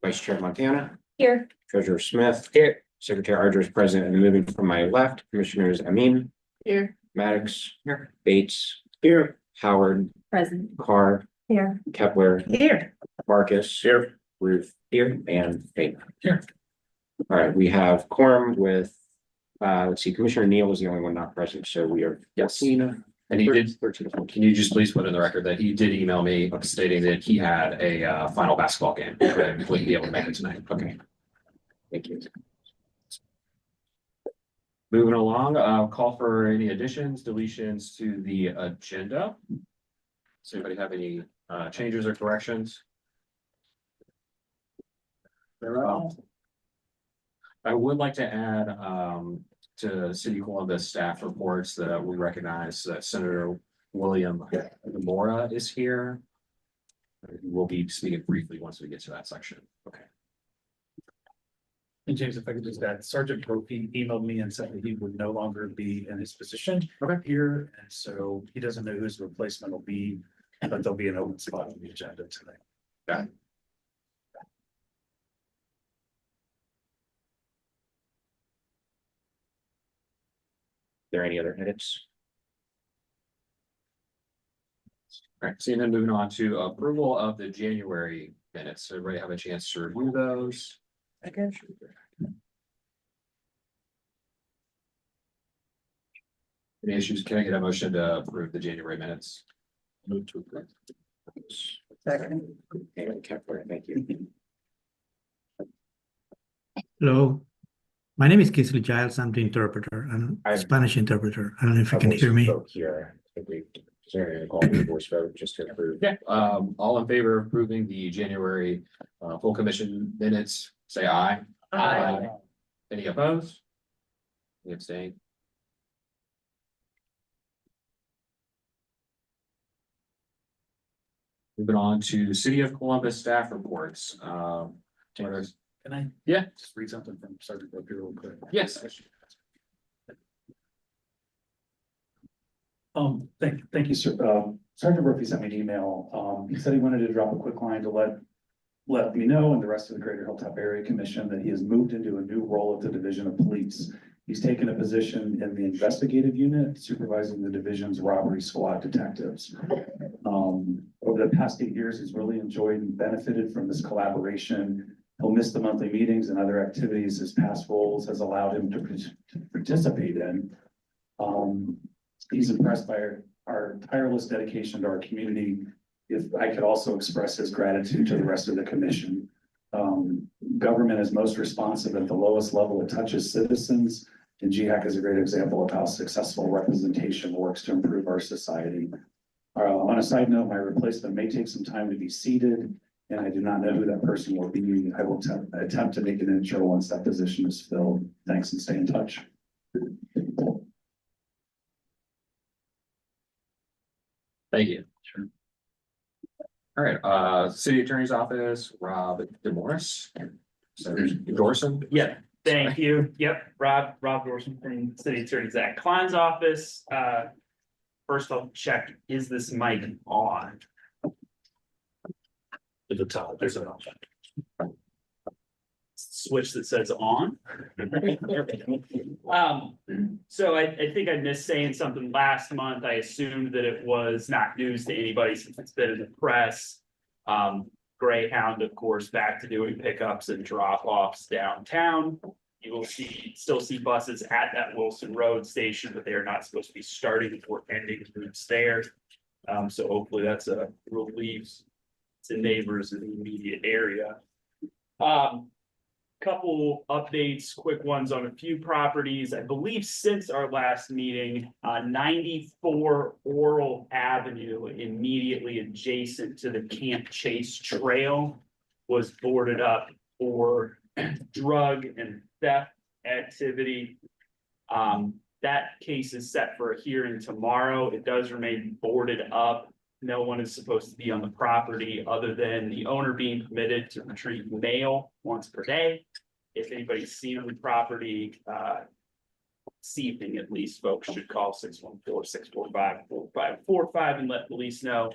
Vice Chair Montana, Here. Treasurer Smith. Here. Secretary Archer is present, and moving from my left, Commissioners Amin. Here. Maddox. Here. Bates. Here. Howard. Present. Carr. Here. Kepler. Here. Marcus. Here. Ruth. Here. And Faith. Here. All right, we have quorum with, let's see, Commissioner Neal was the only one not present, so we are. Yes. 14, And he did, 13. can you just please put in the record that he did email me stating that he had a final basketball game, and wouldn't be able to make it tonight. Okay. Thank you. Moving along, call for any additions, deletions to the agenda. Does anybody have any changes or corrections? I would like to add to City of Columbus staff reports that we recognize that Senator William Mora is here. We'll be speaking briefly once we get to that section. Okay. And James, if I could just add, Sergeant Brophy emailed me and said that he would no longer be in his position here, and so he doesn't know who his replacement will be, but there'll be an open spot on the agenda tonight. Got it. Are there any other edits? All right, seeing then moving on to approval of the January minutes. So everybody have a chance to review those. Okay. Any issues? Can I get a motion to approve the January minutes? Move to approve. Second. And Kepler, thank you. Hello, my name is Kisley Giles. I'm the interpreter. I'm a Spanish interpreter. I don't know if you can hear me. Here, I think we, is there any call for a voice vote just to approve? Yeah. All in favor of approving the January full commission minutes, say aye. Aye. Any opposed? Any abstain? Moving on to City of Columbus staff reports. James, can I? Yeah. Just read something from Sergeant Brophy real quick. Yes. Thank you, sir. Sergeant Brophy sent me an email. He said he wanted to drop a quick line to let me know and the rest of the Greater Hilltop Area Commission that he has moved into a new role at the Division of Police. He's taken a position in the investigative unit, supervising the division's robbery squad detectives. Over the past 8 years, he's really enjoyed and benefited from this collaboration. He'll miss the monthly meetings and other activities his past roles has allowed him to participate in. He's impressed by our tireless dedication to our community. If I could also express his gratitude to the rest of the commission. Government is most responsive at the lowest level. It touches citizens, and GHAC is a great example of how successful representation works to improve our society. On a side note, my replacement may take some time to be seated, and I do not know who that person will be. I will attempt to make an intro once that position is filled. Thanks, and stay in touch. Thank you. Sure. All right, City Attorney's Office, Rob DeMorris. So Dorson. Yeah, thank you. Yep, Rob Dorson from City Attorney Zach Klein's office. First I'll check, is this mic on? At the top, there's an Switch that says on. So I think I missed saying something last month. I assumed that it was not news to anybody since it's been in the press. Greyhound, of course, back to doing pickups and drop-offs downtown. You will still see buses at that Wilson Road station, but they are not supposed to be starting or ending routes there. So hopefully that's a relief to neighbors in the immediate area. Couple updates, quick ones on a few properties. I believe since our last meeting, 94 Oral Avenue, immediately adjacent to the Camp Chase Trail, was boarded up for drug and theft activity. That case is set for a hearing tomorrow. It does remain boarded up. No one is supposed to be on the property other than the owner being permitted to retrieve mail once per day. If anybody's seen on the property, this evening at least, folks should call 614-645-4545 and let police know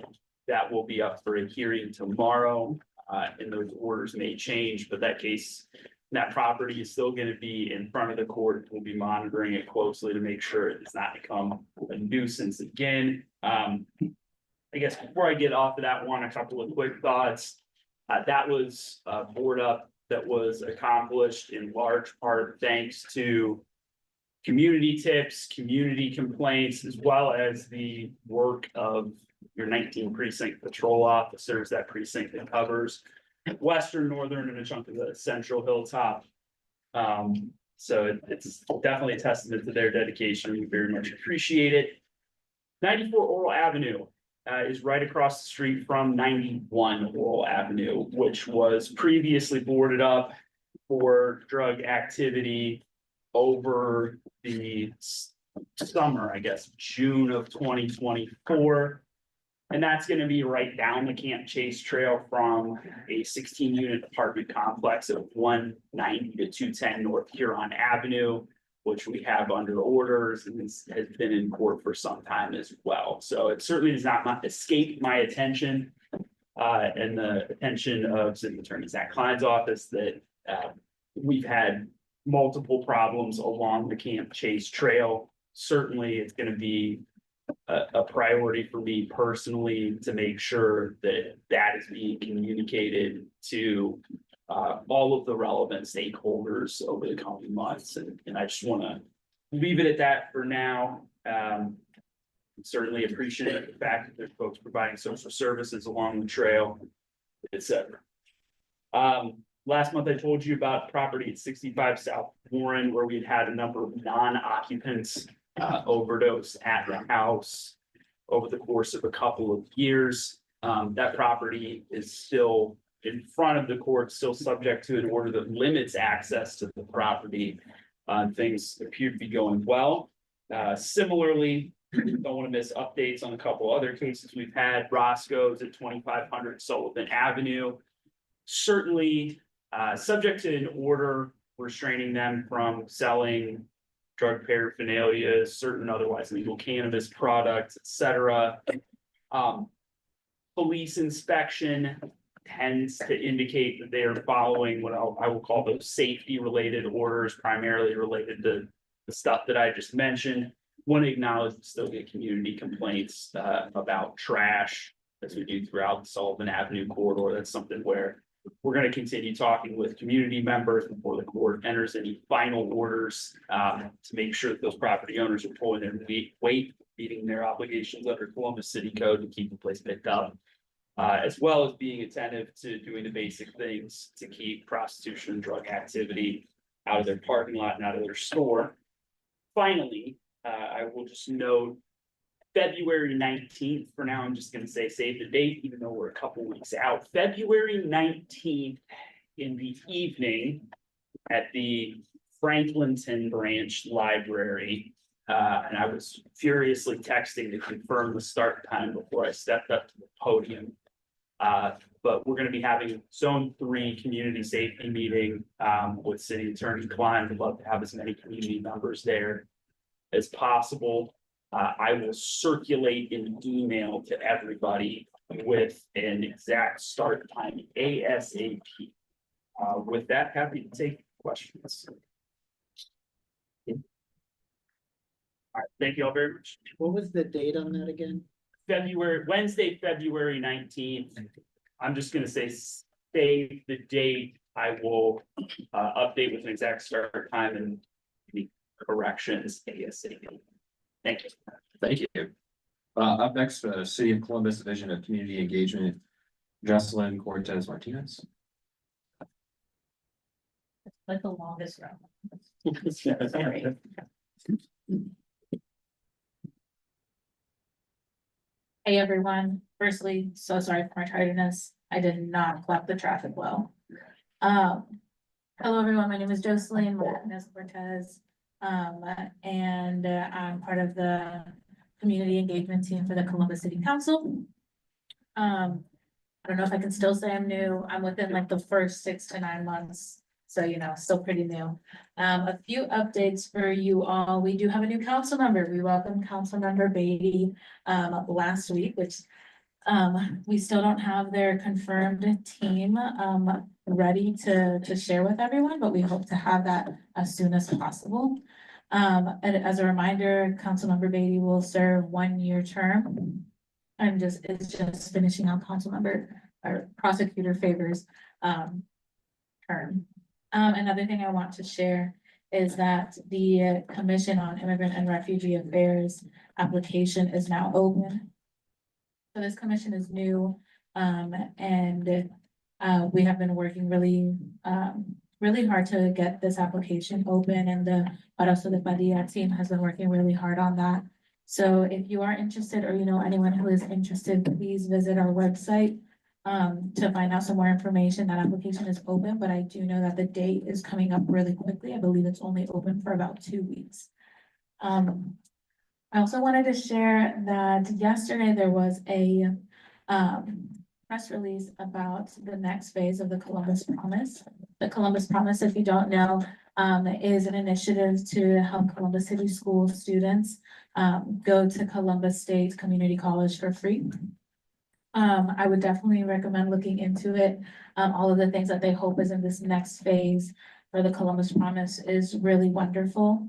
that will be up for a hearing tomorrow. and those orders may change, but that property is still gonna be in front of the court. We'll be monitoring it closely to make sure it does not become a nuisance again. I guess before I get off of that one, a couple of quick thoughts. That was a board up that was accomplished in large part thanks to community tips, community complaints, as well as the work of your 19 precinct patrol officers. That precinct that covers western, northern, and a chunk of the central hilltop. So it's definitely a testament to their dedication. We very much appreciate it. 94 Oral Avenue is right across the street from 91 Oral Avenue, which was previously boarded up for drug activity over the summer, I guess, June of 2024. And that's gonna be right down the Camp Chase Trail from a 16-unit apartment complex of 190 to 210 North Huron Avenue, which we have under orders and has been in court for some time as well. So it certainly does not escape my attention and the attention of City Attorney Zach Klein's office that we've had multiple problems along the Camp Chase Trail. Certainly, it's going to be a priority for me personally to make sure that that is being communicated to all of the relevant stakeholders over the coming months. And I just want to leave it at that for now. Certainly appreciate the fact that there's folks providing social services along the trail, etc. Last month, I told you about property at 65 South Warren, where we'd had a number of non-occupants overdose at the house over the course of a couple of years. That property is still in front of the court, still subject to an order that limits access to the property. Things appear to be going well. Similarly, don't want to miss updates on a couple other cases we've had. Roscoe's at 2500 Sullivan Avenue. Certainly, subject to an order restraining them from selling drug paraphernalia, certain otherwise legal cannabis products, etc. Police inspection tends to indicate that they are following what I will call those safety related orders, primarily related to the stuff that I just mentioned. Want to acknowledge we still get community complaints about trash, as we do throughout the Sullivan Avenue corridor. That's something where we're going to continue talking with community members before the court enters any final orders to make sure that those property owners are pulling their weight, meeting their obligations under Columbus City Code to keep the place picked up, as well as being attentive to doing the basic things to keep prostitution and drug activity out of their parking lot and out of their store. Finally, I will just note February 19th, for now, I'm just going to say save the date, even though we're a couple weeks out. February 19th in the evening at the Franklinton Branch Library. And I was furiously texting to confirm the start time before I stepped up to the podium. But we're going to be having Zone 3 community safety meeting with City Attorney Klein. We'd love to have as many community members there as possible. I will circulate an email to everybody with an exact start time ASAP. With that, happy to take questions. All right, thank you all very much. What was the date on that again? Wednesday, February 19th. I'm just gonna say save the date. I will update with an exact start time and any corrections ASAP. Thank you. Thank you. Up next, City of Columbus Division of Community Engagement, Jocelyn Cortez Martinez. Like the longest round. Sorry. Hey, everyone. Firstly, so sorry for my tardiness. I did not clock the traffic well. Hello, everyone. My name is Jocelyn Martinez Cortez. And I'm part of the community engagement team for the Columbus City Council. I don't know if I can still say I'm new. I'm within like the first 6 to 9 months. So, you know, still pretty new. A few updates for you all. We do have a new council member. We welcomed Council Member Beatty last week, which We still don't have their confirmed team, ready to share with everyone, but we hope to have that as soon as possible. And as a reminder, Councilmember Beatty will serve 1-year term. And is just finishing out Councilmember or Prosecutor Favors, term. Another thing I want to share is that the Commission on Immigrant and Refugee Affairs application is now open. So this commission is new, and we have been working really, really hard to get this application open, and the Paraso de Padilla team has been working really hard on that. So if you are interested, or you know anyone who is interested, please visit our website to find out some more information. That application is open, but I do know that the date is coming up really quickly. I believe it's only open for about 2 weeks. I also wanted to share that yesterday there was a press release about the next phase of the Columbus Promise. The Columbus Promise, if you don't know, is an initiative to help Columbus City School students go to Columbus State Community College for free. I would definitely recommend looking into it. All of the things that they hope is in this next phase for the Columbus Promise is really wonderful.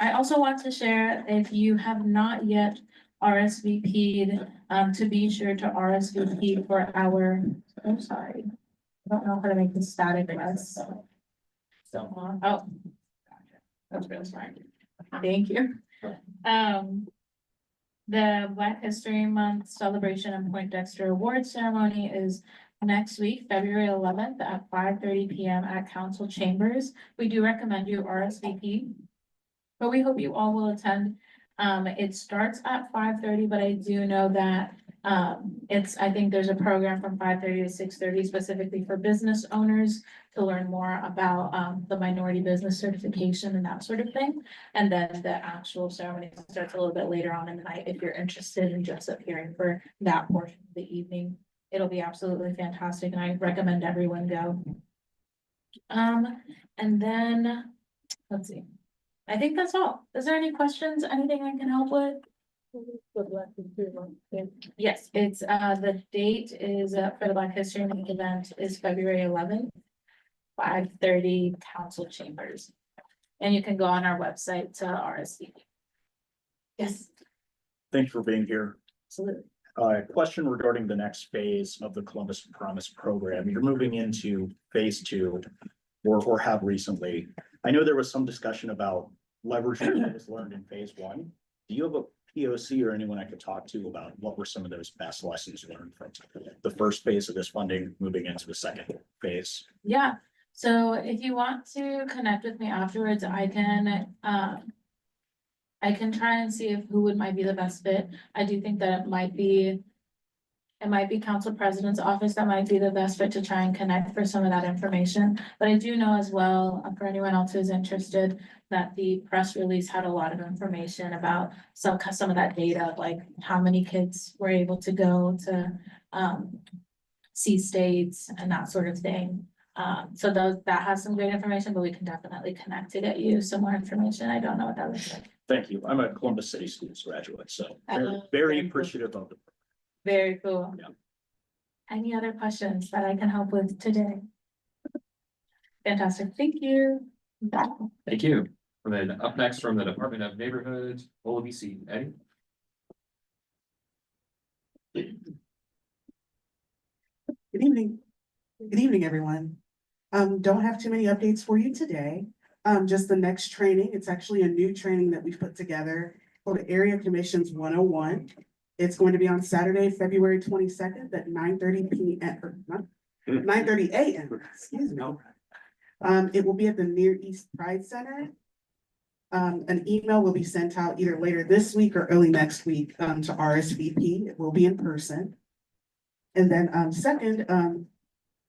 I also want to share, if you have not yet RSVP'd, to be sure to RSVP for our, I'm sorry. I don't know how to make this static less. So, oh. That's fine. Thank you. The Black History Month celebration and Poindexter Award ceremony is next week, February 11th at 5:30 p.m. at Council Chambers. We do recommend you RSVP, but we hope you all will attend. It starts at 5:30, but I do know that I think there's a program from 5:30 to 6:30 specifically for business owners to learn more about the minority business certification and that sort of thing. And then the actual ceremony starts a little bit later on in the night if you're interested in just appearing for that portion of the evening. It'll be absolutely fantastic, and I recommend everyone go. And then, let's see. I think that's all. Is there any questions? Anything I can help with? Yes, it's the date is for the Black History Month event is February 11th, 5:30 Council Chambers. And you can go on our website to RSVP. Yes, Thanks for being here. absolutely. Question regarding the next phase of the Columbus Promise program. You're moving into phase 2 or have recently. I know there was some discussion about leveraging what was learned in phase 1. Do you have a POC or anyone I could talk to about what were some of those best lessons learned from the first phase of this funding moving into the second phase? Yeah, so if you want to connect with me afterwards, I can try and see who might be the best fit. I do think that it might be Council President's office that might be the best fit to try and connect for some of that information. But I do know as well, for anyone else who's interested, that the press release had a lot of information about some of that data, like how many kids were able to go to see states and that sort of thing. So that has some great information, but we can definitely connect to get you some more information. I don't know what that looks like. Thank you. I'm a Columbus City Schools graduate, so very, very appreciative of the. Very cool. Yeah. Any other questions that I can help with today? Fantastic. Thank you. Thank you. And then up next from the Department of Neighborhood, OLBC, Eddie. Good evening. Good evening, everyone. Don't have too many updates for you today. Just the next training. It's actually a new training that we've put together called Area Commissions 101. It's going to be on Saturday, February 22nd at 9:30 p.m. or not 9:30 a.m. Excuse me. It will be at the Near East Pride Center. An email will be sent out either later this week or early next week to RSVP. It will be in person. And then second,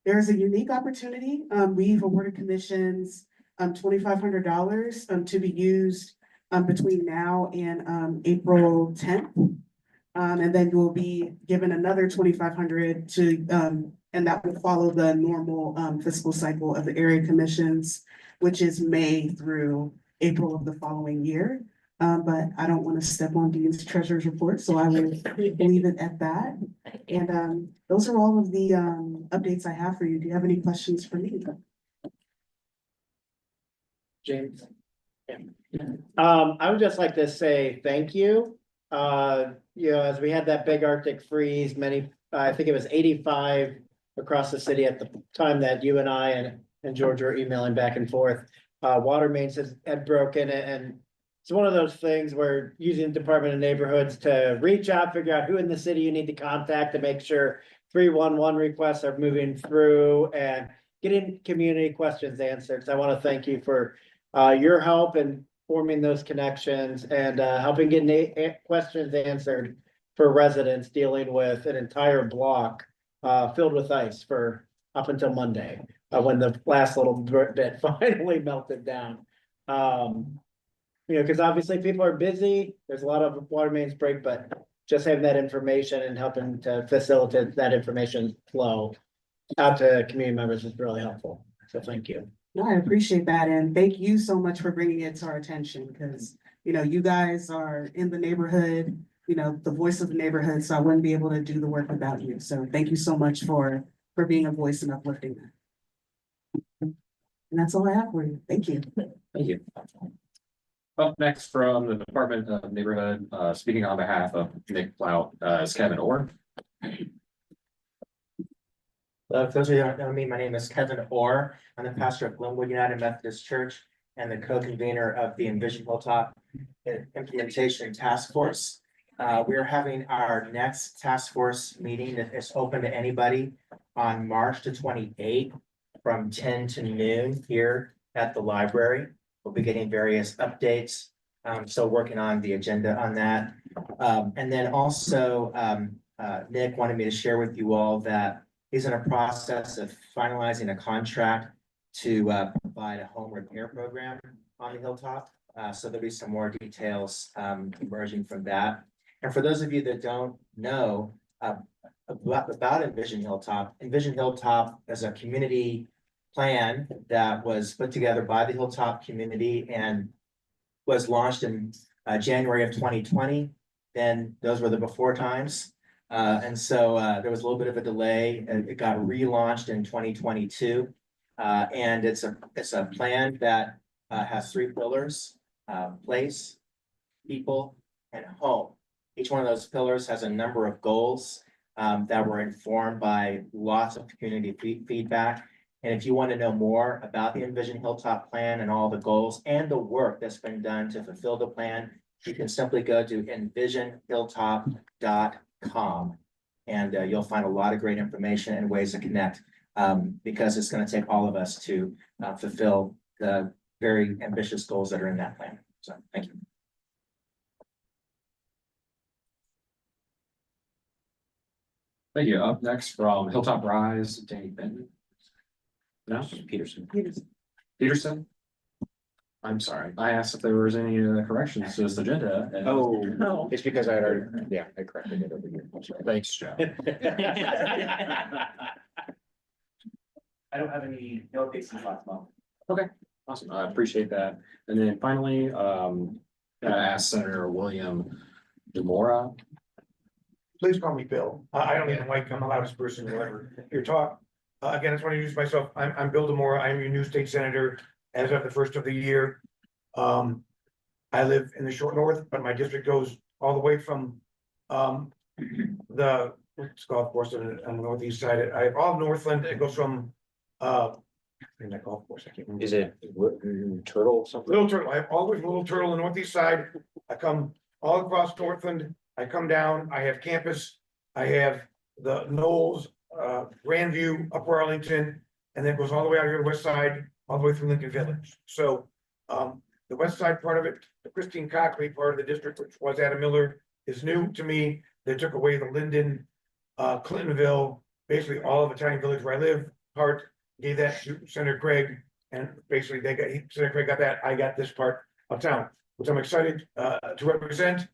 there's a unique opportunity. We've awarded commissions $2,500 to be used between now and April 10th. And then you will be given another $2,500 to and that will follow the normal fiscal cycle of the area commissions, which is May through April of the following year. But I don't want to step on Dean's treasurer's report, so I will leave it at that. And those are all of the updates I have for you. Do you have any questions for me? James. I would just like to say thank you. As we had that big Arctic freeze, I think it was 85 across the city at the time that you and I and George were emailing back and forth. Water mains had broken, and it's one of those things where using the Department of Neighborhoods to reach out, figure out who in the city you need to contact to make sure 311 requests are moving through and getting community questions answered. So I want to thank you for your help in forming those connections and helping get questions answered for residents dealing with an entire block filled with ice for up until Monday, when the last little bit finally melted down. Because obviously people are busy, there's a lot of water mains break, but just having that information and helping to facilitate that information flow out to community members is really helpful. So thank you. No, I appreciate that, and thank you so much for bringing it to our attention, because, you guys are in the neighborhood, the voice of the neighborhood, so I wouldn't be able to do the work without you. So thank you so much for being a voice and uplifting that. And that's all I have for you. Thank you. Thank you. Up next from the Department of Neighborhood, speaking on behalf of Nick Plout, is Kevin Orr. For those of you who don't know me, my name is Kevin Orr. I'm the pastor of Glenwood United Methodist Church and the co-convener of the Envision Hilltop Implementation Task Force. We are having our next task force meeting that is open to anybody on March the 28th from 10 to noon here at the library. We'll be getting various updates. Still working on the agenda on that. And then also, Nick wanted me to share with you all that he's in a process of finalizing a contract to provide a home repair program on the Hilltop. So there'll be some more details emerging from that. And for those of you that don't know about Envision Hilltop is a community plan that was put together by the Hilltop community and was launched in January of 2020. Then those were the before times. And so there was a little bit of a delay, and it got relaunched in 2022. And it's a plan that has 3 pillars: place, people, and home. Each one of those pillars has a number of goals that were informed by lots of community feedback. And if you want to know more about the Envision Hilltop plan and all the goals and the work that's been done to fulfill the plan, you can simply go to envisionhilltop.com, and you'll find a lot of great information and ways to connect, because it's going to take all of us to fulfill the very ambitious goals that are in that plan. So thank you. Thank you. Up next from Hilltop Rise, Danny Benton. No, Peterson. Peterson. I'm sorry. I asked if there was any corrections to this agenda. And Oh, it's because I already, I corrected it over here. thanks, Joe. I don't have any updates to talk about. Okay, awesome. I appreciate that. And then finally, ask Senator William DeMora. Please call me Bill. I don't even like, I'm the loudest person to ever hear talk. Again, I just want to introduce myself. I'm Bill DeMora. I'm your new state senator as of the first of the year. I live in the short north, but my district goes all the way from the golf course on the northeast side. I have all of Northland. It goes from in that golf course. I can't remember. Is it Turtle something? Little Turtle. I have all the way from Little Turtle on the northeast side. I come all across Northland. I come down. I have campus. I have the Knowles, Grandview, Upper Arlington, and then it goes all the way out here to the west side, all the way through Lincoln Village. So the west side part of it, the Christine Cockley part of the district, which was Adam Miller, is new to me. They took away the Linden, Clintonville, basically all of Italian Village where I live part, gave that to Senator Craig, and basically Senator Craig got that. I got this part of town, which I'm excited to represent.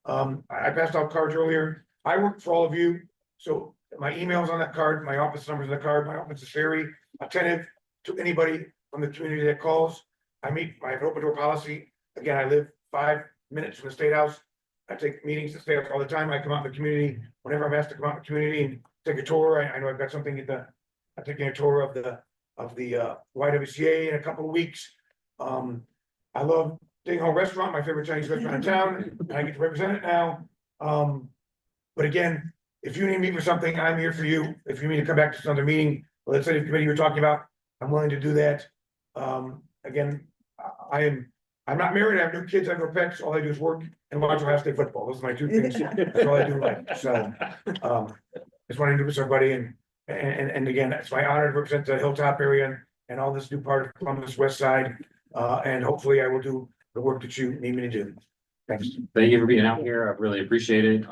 I passed out cards earlier. I work for all of you, so my email's on that card, my office number's on the card. My office is very attentive to anybody from the community that calls. I have an open door policy. Again, I live 5 minutes from the State House. I take meetings at the State House all the time. I come out in the community, whenever I'm asked to come out in the community and take a tour. I know I've got something I'm taking a tour of the YWCA in a couple of weeks. I love Ding Home Restaurant, my favorite Chinese restaurant in town, and I get to represent it now. But again, if you need me for something, I'm here for you. If you need to come back to another meeting, let's say the committee you're talking about, I'm willing to do that. Again, I'm not married, I have no kids, I have no pets, all I do is work and watch Ohio State football, those are my two things, that's all I do like, so. Just wanting to do with everybody and again, it's my honor to represent the Hilltop area and all this new part of Columbus West Side. And hopefully I will do the work that you need me to do. Thanks. Thank you for being out here. I really appreciate it.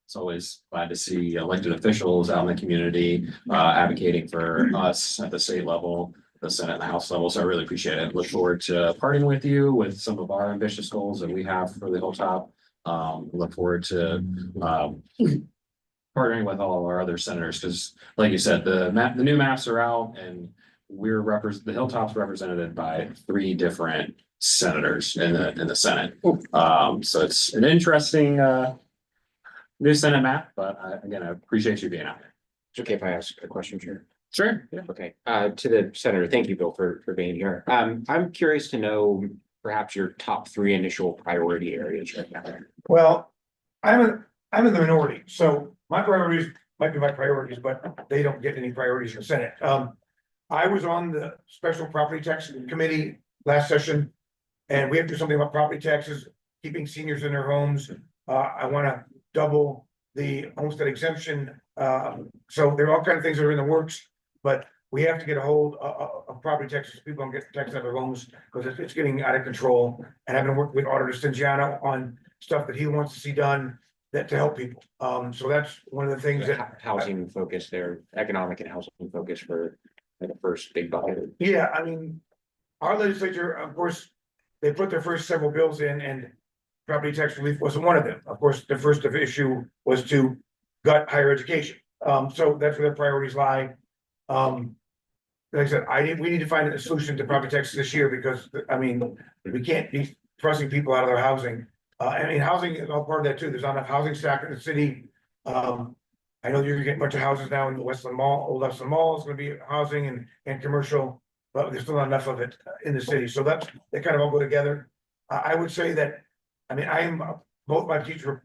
It's always glad to see elected officials out in the community, advocating for us at the state level, the Senate and the House level. So I really appreciate it. Look forward to partnering with you with some of our ambitious goals that we have for the Hilltop. Look forward to, partnering with all of our other senators, because like you said, the new maps are out and the Hilltop's represented by 3 different senators in the Senate. So it's an interesting new Senate map, but again, I appreciate you being out here. It's okay if I ask a question, Chair? Sure. Yeah. Okay, to the senator, thank you, Bill, for being here. I'm curious to know perhaps your top 3 initial priority areas right now. Well, I'm in the minority, so my priorities might be my priorities, but they don't get any priorities in the Senate. I was on the Special Property Tax Committee last session, and we have to do something about property taxes, keeping seniors in their homes. I want to double the homestead exemption. So there are all kinds of things that are in the works, but we have to get a hold of property taxes. People don't get taxed out of their homes because it's getting out of control. And I've been working with Auditor Stingiano on stuff that he wants to see done to help people. So that's one of the things that Housing focus there, economic and housing focus for the first big bucket. Yeah, I mean, our legislature, of course, they put their first several bills in and property tax relief wasn't one of them. Of course, the first issue was to gut higher education. So that's where their priorities lie. Like I said, we need to find a solution to property taxes this year because, I mean, we can't be pressing people out of their housing. I mean, housing is all part of that too. There's not enough housing stock in the city. I know you're getting a bunch of houses now in the Westland Mall, Old Westland Mall is gonna be housing and commercial, but there's still not enough of it in the city. So they kind of all go together. I would say that, I mean, both my parents are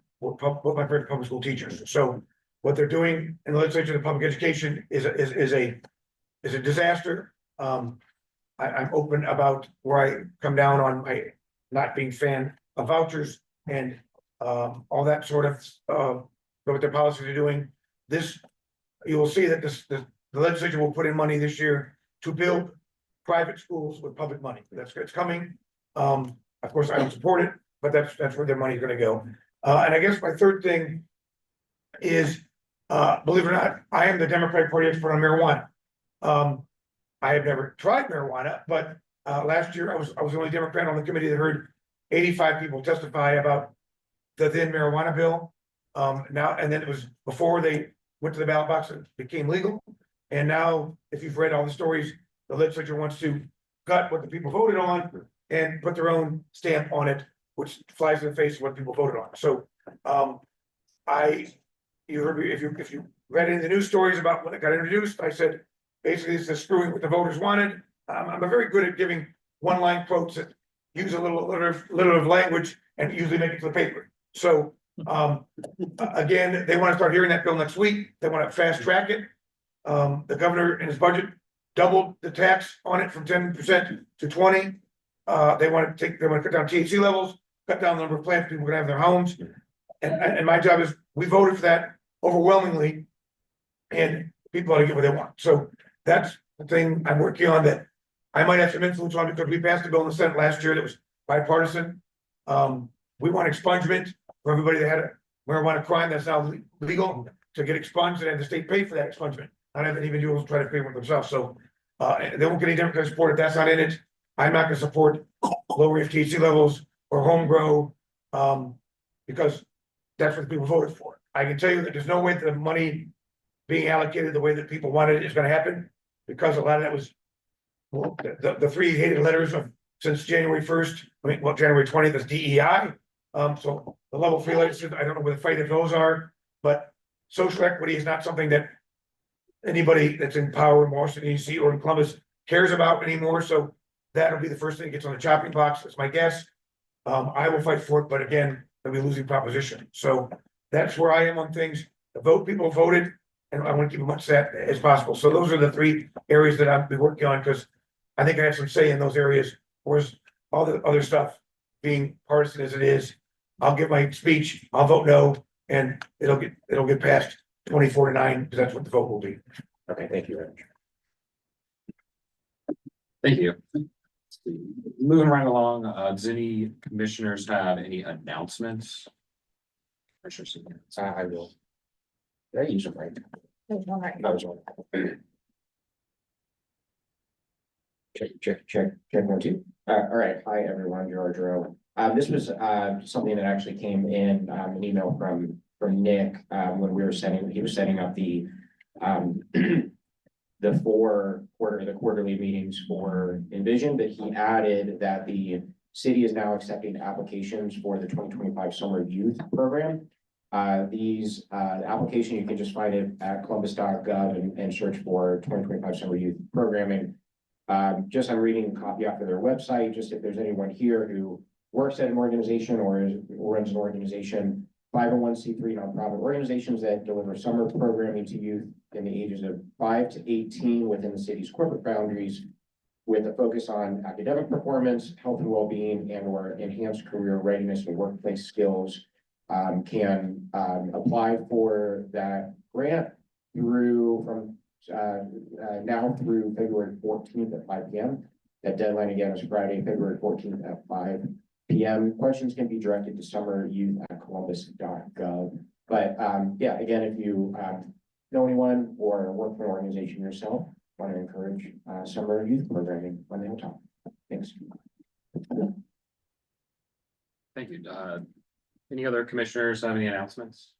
public school teachers. So what they're doing in the legislature of public education is a disaster. I'm open about where I come down on my not being fan of vouchers and all that sort of what their policies are doing. You will see that the legislature will put in money this year to build private schools with public money. It's coming. Of course, I don't support it, but that's where their money is going to go. And I guess my third thing is, believe it or not, I am the Democratic Party expert on marijuana. I have never tried marijuana, but last year I was the only Democrat on the committee that heard 85 people testify about the then marijuana bill. Now, and then it was before they went to the ballot box and became legal. And now, if you've read all the stories, the legislature wants to gut what the people voted on and put their own stamp on it, which flies in the face of what people voted on. So, you heard me, if you read any of the news stories about when it got introduced, I said, basically it's just screwing what the voters wanted. I'm very good at giving one-line quotes that use a little of language and usually make it to the paper. So, again, they want to start hearing that bill next week. They want to fast track it. The governor in his budget doubled the tax on it from 10% to 20%. They want to cut down THC levels, cut down the number of plants people are gonna have in their homes. And my job is, we voted for that overwhelmingly. And people ought to get what they want. So that's the thing I'm working on that I might have some influence on because we passed a bill in the Senate last year that was bipartisan. We want expungement for everybody that had a marijuana crime that's now legal to get expunged and have the state pay for that expungement. Not have any individuals try to pay for it themselves. So they won't get any Democratic support if that's not in it. I'm not gonna support lowering of THC levels or home grow because that's what the people voted for. I can tell you that there's no way that the money being allocated the way that people wanted it is gonna happen because a lot of that was the 3 hated letters since January 1st. January 20th is DEI. So the level 3 legislation, I don't know where the fight of those are, but social equity is not something that anybody that's in power in Washington DC or in Columbus cares about anymore, so that'll be the first thing that gets on the chopping block, that's my guess. I will fight for it, but again, it'll be a losing proposition, so that's where I am on things. The people voted, and I want to keep as much of that as possible, so those are the 3 areas that I'll be working on, because I think I have some say in those areas, whereas all the other stuff being partisan as it is, I'll give my speech, I'll vote no, and it'll get passed 24-9, because that's what the vote will be. Okay, thank you, Rich. Thank you. Moving right along, does any commissioners have any announcements? I will. Did I use them right? I was on. Check 1, 2. All right, hi, everyone, George Rowe. This was, something that actually came in, an email from Nick, when he was setting up the, the quarterly meetings for Envision, but he added that the city is now accepting applications for the 2025 Summer Youth Program. These application, you can just find it at columbus.gov and search for 2025 Summer Youth Programming. Just I'm reading a copy off of their website, just if there's anyone here who works at an organization or runs an organization, 501c3 nonprofit organizations that deliver summer programming to youth in the ages of 5 to 18 within the city's corporate boundaries, with a focus on academic performance, health and well-being, and or enhanced career readiness and workplace skills, can apply for that grant through now through February 14th at 5 p.m. That deadline again is Friday, February 14th at 5 p.m. Questions can be directed to summeryouth@columbus.gov. But yeah, again, if you know anyone or work for an organization yourself, want to encourage summer youth programming on the hilltop. Thanks. Thank you. Any other commissioners have any announcements?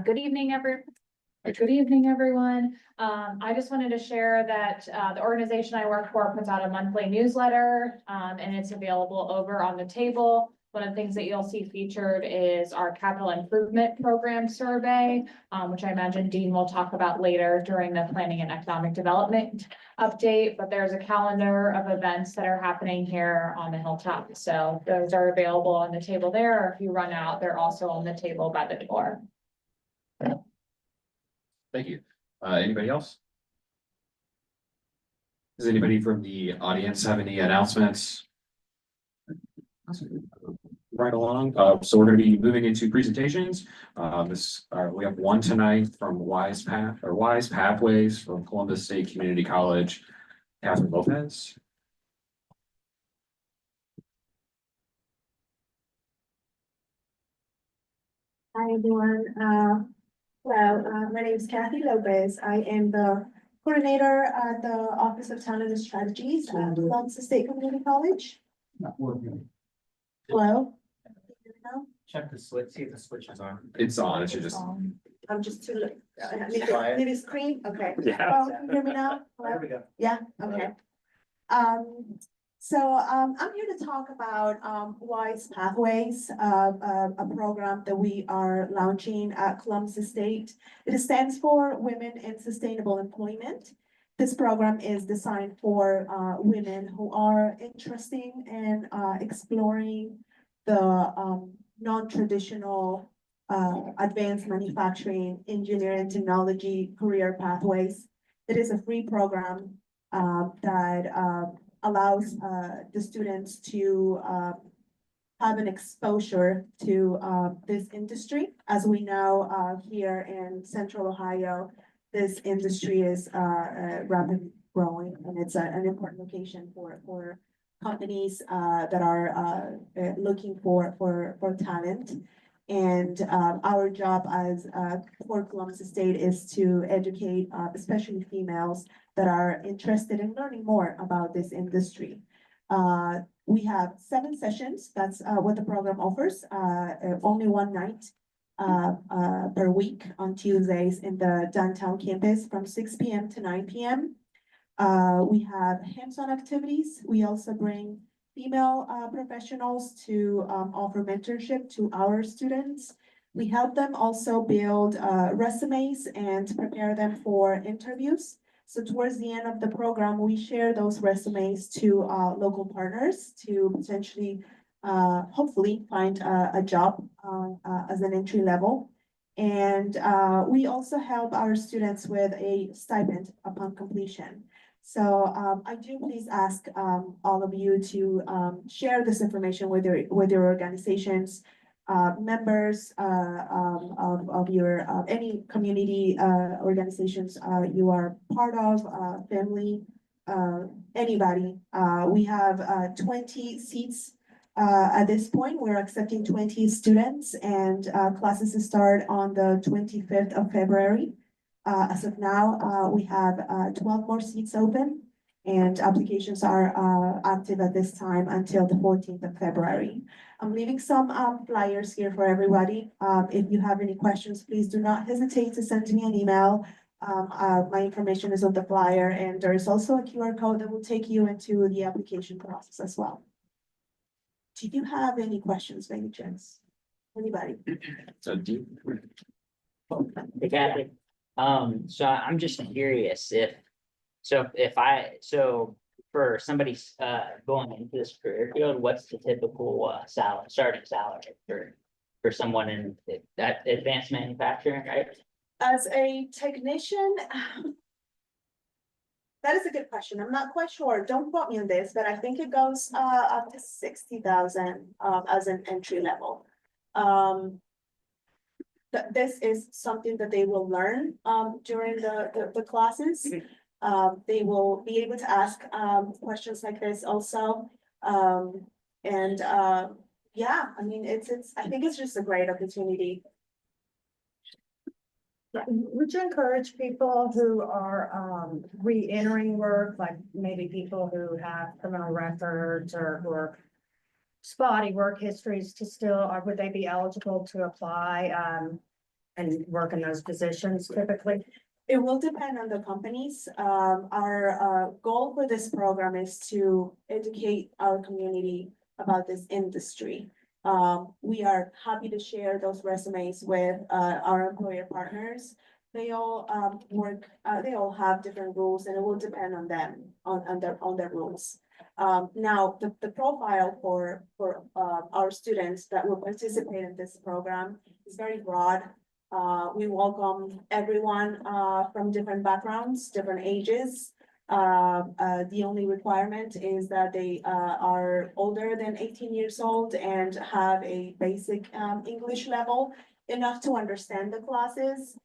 Good evening, everyone. I just wanted to share that the organization I work for puts out a monthly newsletter, and it's available over on the table. One of the things that you'll see featured is our capital improvement program survey, which I imagine Dean will talk about later during the planning and economic development update. But there's a calendar of events that are happening here on the hilltop. So those are available on the table there, or if you run out, they're also on the table by the door. Thank you. Anybody else? Does anybody from the audience have any announcements? Right along. So we're going to be moving into presentations. We have one tonight from Wise Pathways from Columbus State Community College. Catherine Lopez. Hi, everyone. My name is Kathy Lopez. I am the coordinator at the Office of Talent and Strategies at Columbus State Community College. Hello? Check the switch, see if the switch is on. It's on. It should just. I'm just too late. Need a screen? Okay. Yeah. Oh, can you hear me now? There we go. Yeah, okay. So I'm here to talk about Wise Pathways, a program that we are launching at Columbus State. It stands for Women in Sustainable Employment. This program is designed for women who are interested in exploring the non-traditional advanced manufacturing, engineering, technology, career pathways. It is a free program that allows the students to have an exposure to this industry. As we know, here in Central Ohio, this industry is rapidly growing, and it's an important location for companies that are looking for talent. And our job as for Columbus State is to educate, especially females that are interested in learning more about this industry. We have 7 sessions. That's what the program offers. Only one night per week on Tuesdays in the downtown campus from 6 p.m. to 9 p.m. We have hands-on activities. We also bring female professionals to offer mentorship to our students. We help them also build resumes and prepare them for interviews. So towards the end of the program, we share those resumes to local partners to potentially hopefully find a job as an entry level. And we also help our students with a stipend upon completion. So I do please ask all of you to share this information with your organizations, members of your any community organizations you are part of, family, anybody. We have 20 seats. At this point, we're accepting 20 students and classes start on the 25th of February. As of now, we have 12 more seats open and applications are active at this time until the 14th of February. I'm leaving some flyers here for everybody. If you have any questions, please do not hesitate to send me an email. My information is on the flyer and there is also a QR code that will take you into the application process as well. Do you have any questions by any chance? Anybody? So do Hey, Kathy. So I'm just curious so for somebody going into this career field, what's the typical starting salary for someone in that advanced manufacturing, right? As a technician, that is a good question. I'm not quite sure. Don't quote me on this, but I think it goes up to 60,000 as an entry level. This is something that they will learn during the classes. They will be able to ask questions like this also. Yeah, I mean, I think it's just a great opportunity. Would you encourage people who are re-entering work, like maybe people who have criminal records or who are spotty work histories to still, or would they be eligible to apply and work in those positions typically? It will depend on the companies. Our goal for this program is to educate our community about this industry. We are happy to share those resumes with our employer partners. They all they all have different rules and it will depend on them, on their rules. Now, the profile for our students that will participate in this program is very broad. We welcome everyone from different backgrounds, different ages. The only requirement is that they are older than 18 years old and have a basic English level enough to understand the classes.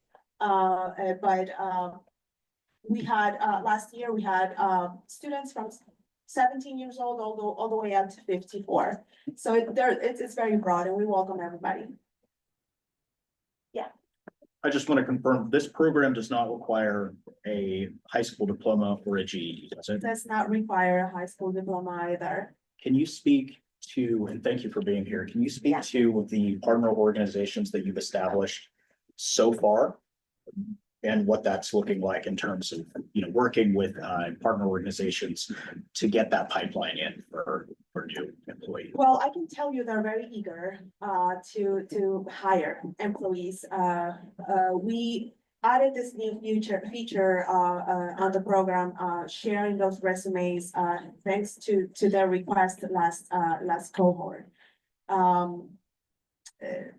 We had last year we had students from 17 years old all the way up to 54. So it's very broad and we welcome everybody. Yeah. I just want to confirm, this program does not require a high school diploma or a GED, does it? Does not require a high school diploma either. Can you speak to, and thank you for being here, can you speak to the partner organizations that you've established so far? And what that's looking like in terms of, working with partner organizations to get that pipeline in for new employees? Well, I can tell you they're very eager to hire employees. We added this new feature on the program, sharing those resumes thanks to their request last cohort. There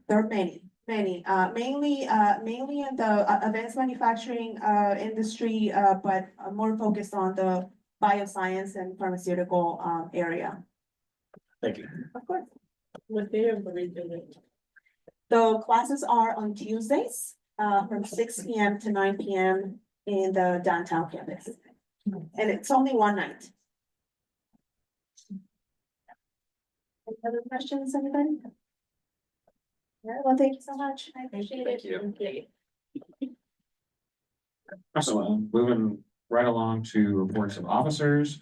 are many, mainly in the advanced manufacturing industry, but more focused on the bioscience and pharmaceutical area. Thank you. Of course. What day of the week is it? The classes are on Tuesdays from 6 p.m. to 9 p.m. in the downtown campus. And it's only one night. Any other questions, anybody? Yeah, well, thank you so much. I appreciate it. Thank you. Awesome. Moving right along to reports of officers.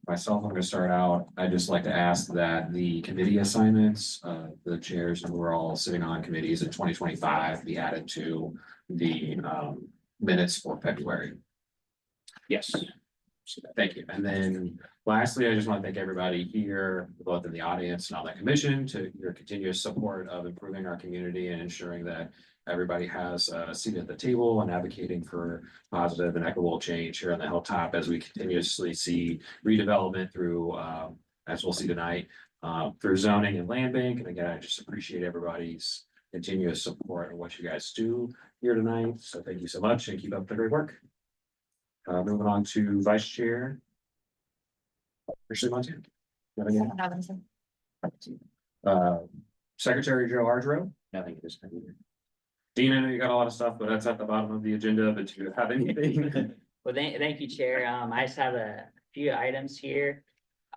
Myself, I'm going to start out. I'd just like to ask that the committee assignments, the chairs who are all sitting on committees in 2025 be added to the minutes for February. Yes. Thank you. And then lastly, I just want to thank everybody here, both in the audience and on the commission, to your continuous support of improving our community and ensuring that everybody has a seat at the table and advocating for positive and equitable change here on the hilltop as we continuously see redevelopment through, as we'll see tonight, through zoning and land bank. And again, I just appreciate everybody's continuous support and what you guys do here tonight. So thank you so much and keep up the great work. Moving on to Vice Chair. Ashley Montana. You have any? Secretary Joe Ardro. Nothing at this time either. Dean, I know you got a lot of stuff, but that's at the bottom of the agenda, but do you have anything? Well, thank you, Chair. I just have a few items here.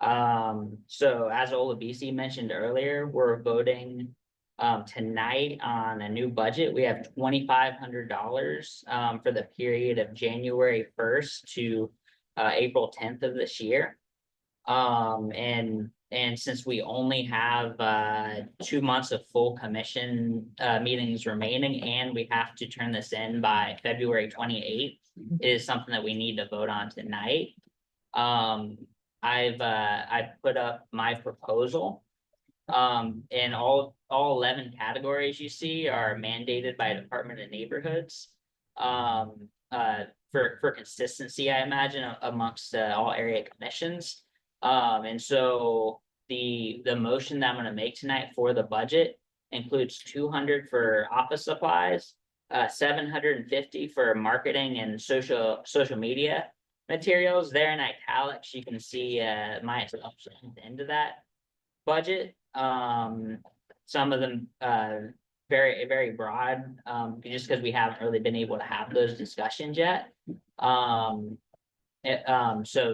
So as Olabisi mentioned earlier, we're voting tonight on a new budget. We have $2,500 for the period of January 1st to April 10th of this year. And since we only have 2 months of full commission meetings remaining, and we have to turn this in by February 28th, is something that we need to vote on tonight. I've put up my proposal. And all 11 categories you see are mandated by Department of Neighborhoods. For consistency, I imagine, amongst all area commissions. And so the motion that I'm going to make tonight for the budget includes 200 for office supplies, 750 for marketing and social media materials. There in italics, you can see my assumption into that budget. Some of them very, very broad, just because we haven't really been able to have those discussions yet. So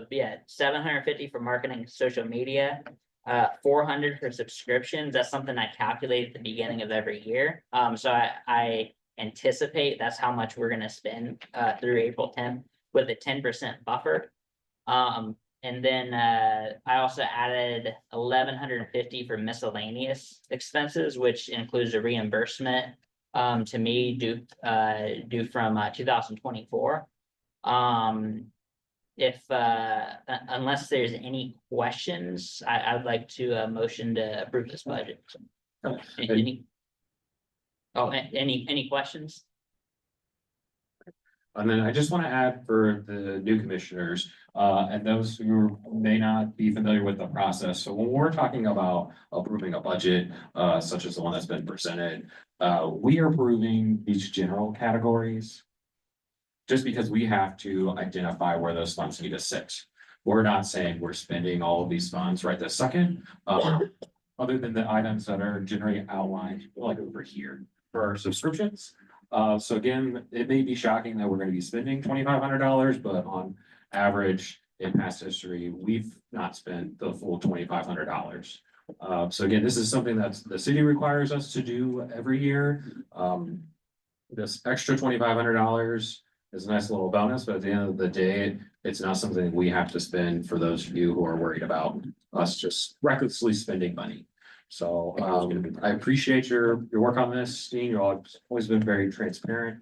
yeah, 750 for marketing, social media, 400 for subscriptions. That's something I calculate at the beginning of every year. So I anticipate that's how much we're going to spend through April 10th with a 10% buffer. And then I also added 1,150 for miscellaneous expenses, which includes a reimbursement to me due from 2024. Unless there's any questions, I'd like to motion to approve this budget. Any questions? And then I just want to add for the new commissioners, and those who may not be familiar with the process. So when we're talking about approving a budget, such as the one that's been presented, we are approving these general categories just because we have to identify where those funds need to sit. We're not saying we're spending all of these funds right this second, other than the items that are generally outlined, like over here for our subscriptions. So again, it may be shocking that we're going to be spending $2,500, but on average in past history, we've not spent the full $2,500. So again, this is something that the city requires us to do every year. This extra $2,500 is a nice little bonus, but at the end of the day, it's not something we have to spend for those of you who are worried about us just recklessly spending money. So I appreciate your work on this, Dean. You've always been very transparent.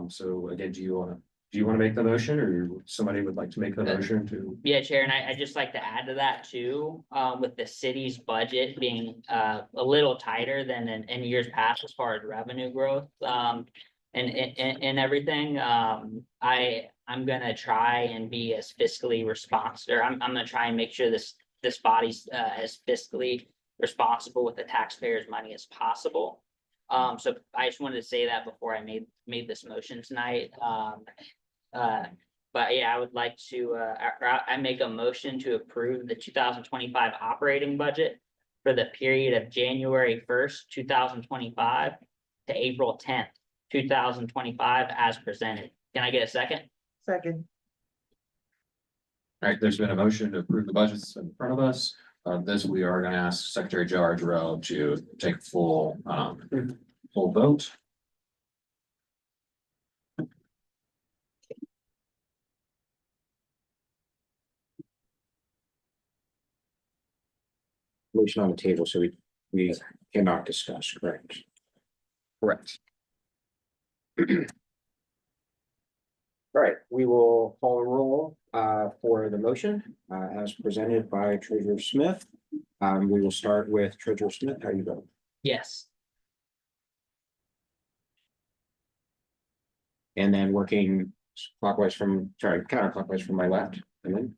So again, do you want to make the motion, or somebody would like to make the motion to? Yeah, Chair, and I just like to add to that too, with the city's budget being a little tighter than in years past as far as revenue growth and everything. I'm gonna try and be as fiscally responsible. I'm gonna try and make sure this body's as fiscally responsible with the taxpayers' money as possible. So I just wanted to say that before I made this motion tonight. But yeah, I would like to, I make a motion to approve the 2025 operating budget for the period of January 1st, 2025 to April 10th, 2025 as presented. Can I get a second? Second. All right, there's been a motion to approve the budgets in front of us. This we are going to ask Secretary Joe Ardro to take full vote. Motion on the table, so we cannot discuss, correct? Correct. All right, we will call a roll for the motion as presented by Treasurer Smith. We will start with Treasurer Smith. How do you vote? Yes. And then working counterclockwise from my left, and then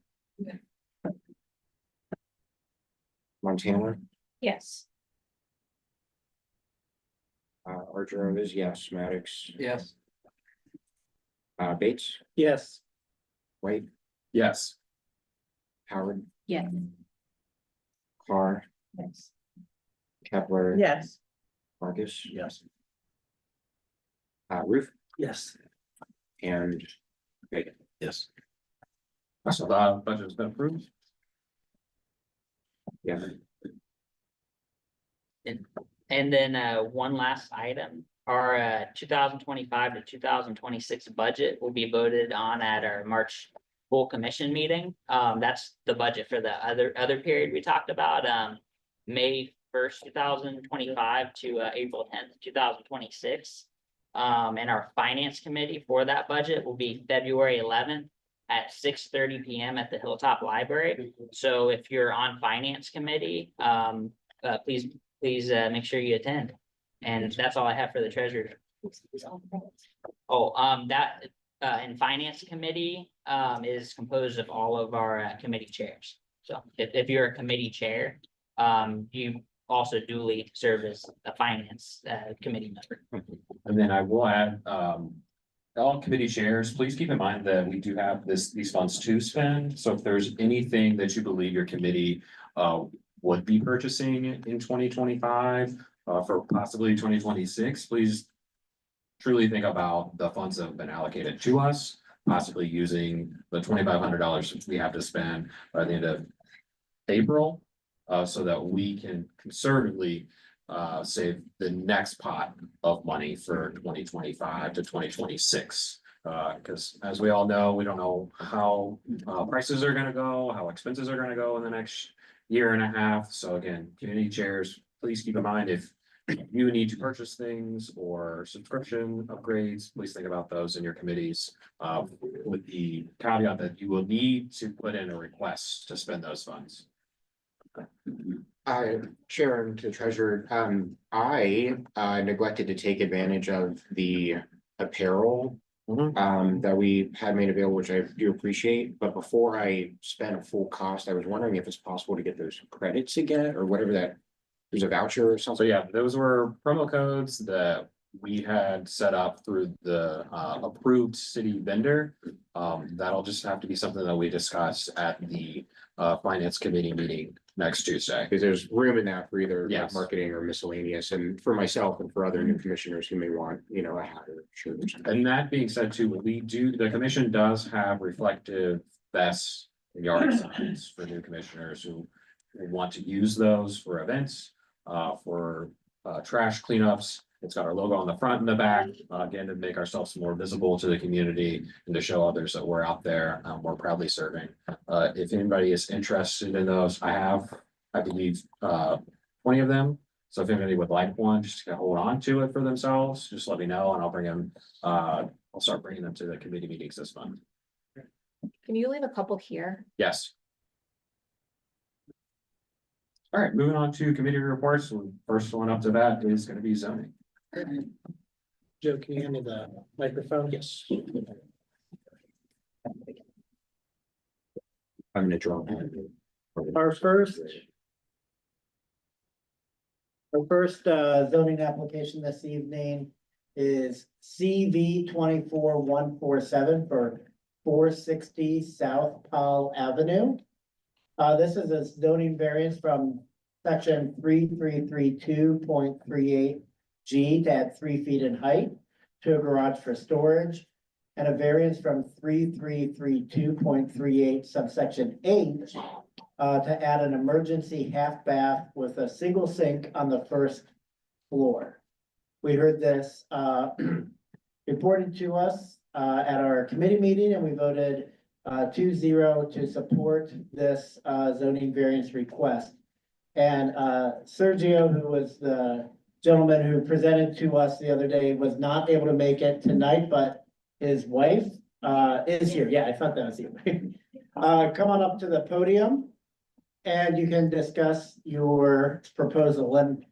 Montana, Yes. Archer is yes, Maddox, Yes. Bates, Yes. White, Yes. Howard, Yes. Carr, Yes. Kepler. Yes. Marcus, Yes. Roof, Yes. and Megan. Yes. So the budget's been approved. Yeah, And then one last item, our 2025 to 2026 budget will be voted on at our March full commission meeting. That's the budget for the other period we talked about, May 1st, 2025 to April 10th, 2026. And our finance committee for that budget will be February 11th at 6:30 PM at the Hilltop Library. So if you're on finance committee, please make sure you attend. And that's all I have for the treasurer. And finance committee is composed of all of our committee chairs. So if you're a committee chair, you also duly serve as a finance committee member. And then I will add, all committee chairs, please keep in mind that we do have these funds to spend. So if there's anything that you believe your committee would be purchasing in 2025 for possibly 2026, please truly think about the funds that have been allocated to us, possibly using the $2,500 we have to spend by the end of April, so that we can conservatively save the next pot of money for 2025 to 2026. Because as we all know, we don't know how prices are gonna go, how expenses are gonna go in the next year and a half. So again, committee chairs, please keep in mind if you need to purchase things or subscription upgrades, please think about those in your committees. With the caveat that you will need to put in a request to spend those funds. Chair and to treasurer, I neglected to take advantage of the apparel that we had made available, which I do appreciate, but before I spent a full cost, I was wondering if it's possible to get those credits again, or whatever that, there's a voucher or So something. yeah, those were promo codes that we had set up through the approved city vendor. That'll just have to be something that we discuss at the finance committee meeting next Tuesday. Because there's room in that for either like, Yes. marketing or miscellaneous, and for myself and for other new commissioners who may want, a hat or shirt or something. And that being said too, the commission does have reflective vests and yard signs for new commissioners who want to use those for events, for trash cleanups. It's got our logo on the front and the back, again, to make ourselves more visible to the community and to show others that we're out there, we're proudly serving. If anybody is interested in those, I believe, 20 of them. So if anybody would like one, just to hold on to it for themselves, just let me know and I'll bring them, I'll start bringing them to the committee meetings this month. Can you leave a couple here? Yes. All right, moving on to committee reports. First one up to that is going to be zoning. Joe, can you hand me the microphone? Yes. I'm gonna draw. Our first zoning application this evening is CV 24147 for 460 South Powell Avenue. This is a zoning variance from section 3332.38 G to add 3 feet in height to a garage for storage, and a variance from 3332.38 subsection H to add an emergency half bath with a single sink on the first floor. We heard this reported to us at our committee meeting, and we voted 2-0 to support this zoning variance request. And Sergio, who was the gentleman who presented to us the other day, was not able to make it tonight, but his wife is here. Yeah, I thought that was you. Come on up to the podium and you can discuss your proposal. And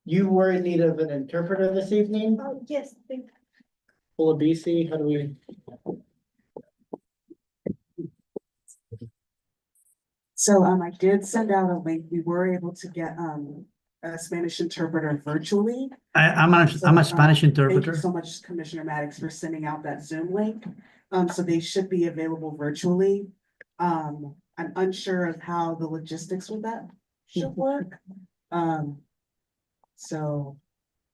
you were in need of an interpreter this evening. Oh, yes, thank Full of BC, how do we? So, I did send out a link. We were able to get, a Spanish interpreter virtually. I'm a Spanish Thank you interpreter. so much, Commissioner Maddox, for sending out that Zoom link. So they should be available virtually. I'm unsure of how the logistics with that should work. So,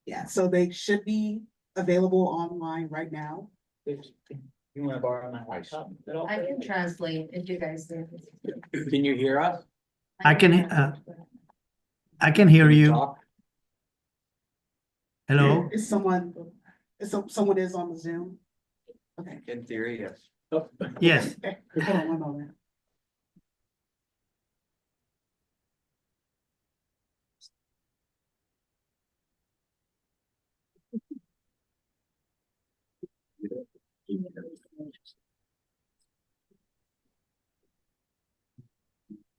yeah, so they should be available online right now. You wanna borrow my laptop? I can translate if you guys do. Can you hear us? I can hear you. Talk. Hello? Is someone is on the Zoom? Okay. In theory, yes. Yes. Hold on one moment.